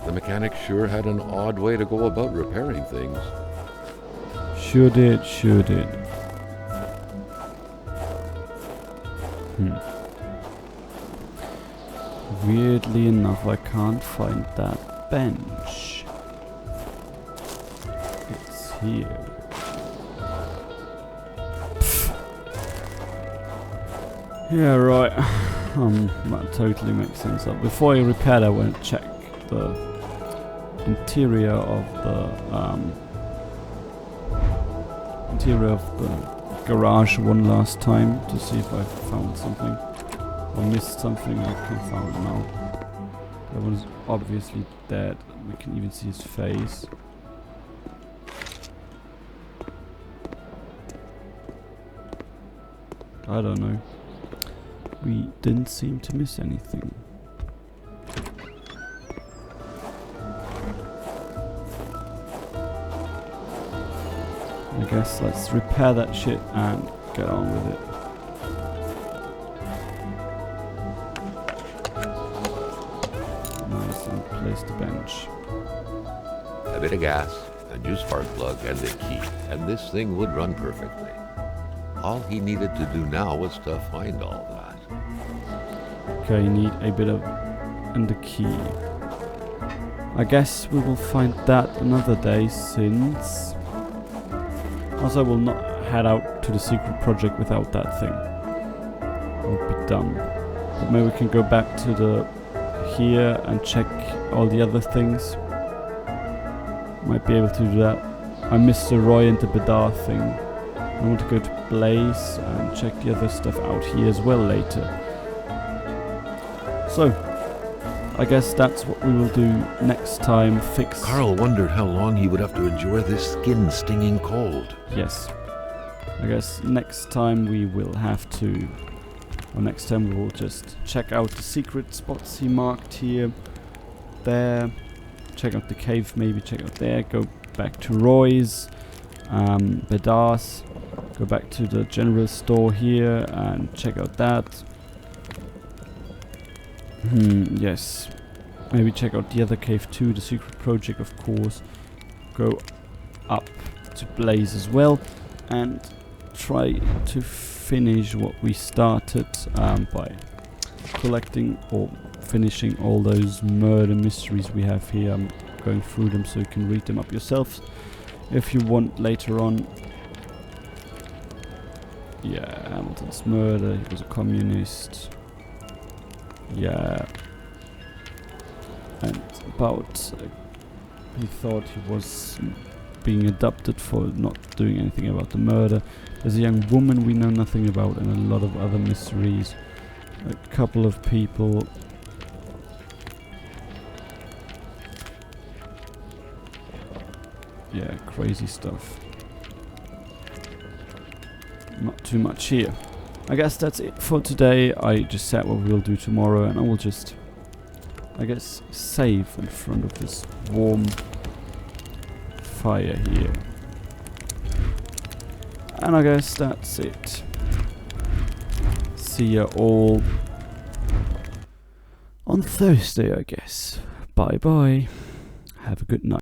The mechanic sure had an odd way to go about repairing things. Sure did. Weirdly enough, I can't find that bench. It's here. Pfft. Yeah, right. That totally makes sense. Before I repair that, I want to check the interior of the garage one last time to see if I found something. Or missed something. I can't find it now. That one is obviously dead. We can even see his face. I don't know. We didn't seem to miss anything. I guess let's repair that shit and get on with it. Nice, and place the bench. A bit of gas, a new spark plug, and a key, and this thing would run perfectly. All he needed to do now was to find all that. Okay, you need a bit of... and the key. I guess we will find that another day, since... Also, I will not head out to the secret project without that thing. It would be dumb. But maybe we can go back to the... here and check all the other things. Might be able to do that. I missed the Roy and the Bedar thing. I want to go to Blaze and check the other stuff out here as well later. So, I guess that's what we will do next time. Fix... Carl wondered how long he would have to endure this skin-stinging cold. Yes. I guess next time we will have to... or next time we will just check out the secret spots he marked here. There. Check out the cave, maybe check out there. Go back to Roy's. Bedar's. Go back to the general store here and check out that. Yes. Maybe check out the other cave too, the secret project of course. Go up to Blaze as well and try to finish what we started by collecting or finishing all those murder mysteries we have here. I'm going through them so you can read them up yourselves if you want later on. Yeah, Hamilton's murder, he was a communist. Yeah. And about he thought he was being adopted for not doing anything about the murder. There's a young woman we know nothing about, and a lot of other mysteries. A couple of people. Yeah, crazy stuff. Not too much here. I guess that's it for today. I just said what we'll do tomorrow, and I will just, I guess, save in front of this warm fire here. And I guess that's it. See ya all on Thursday, I guess. Bye bye. Have a good night.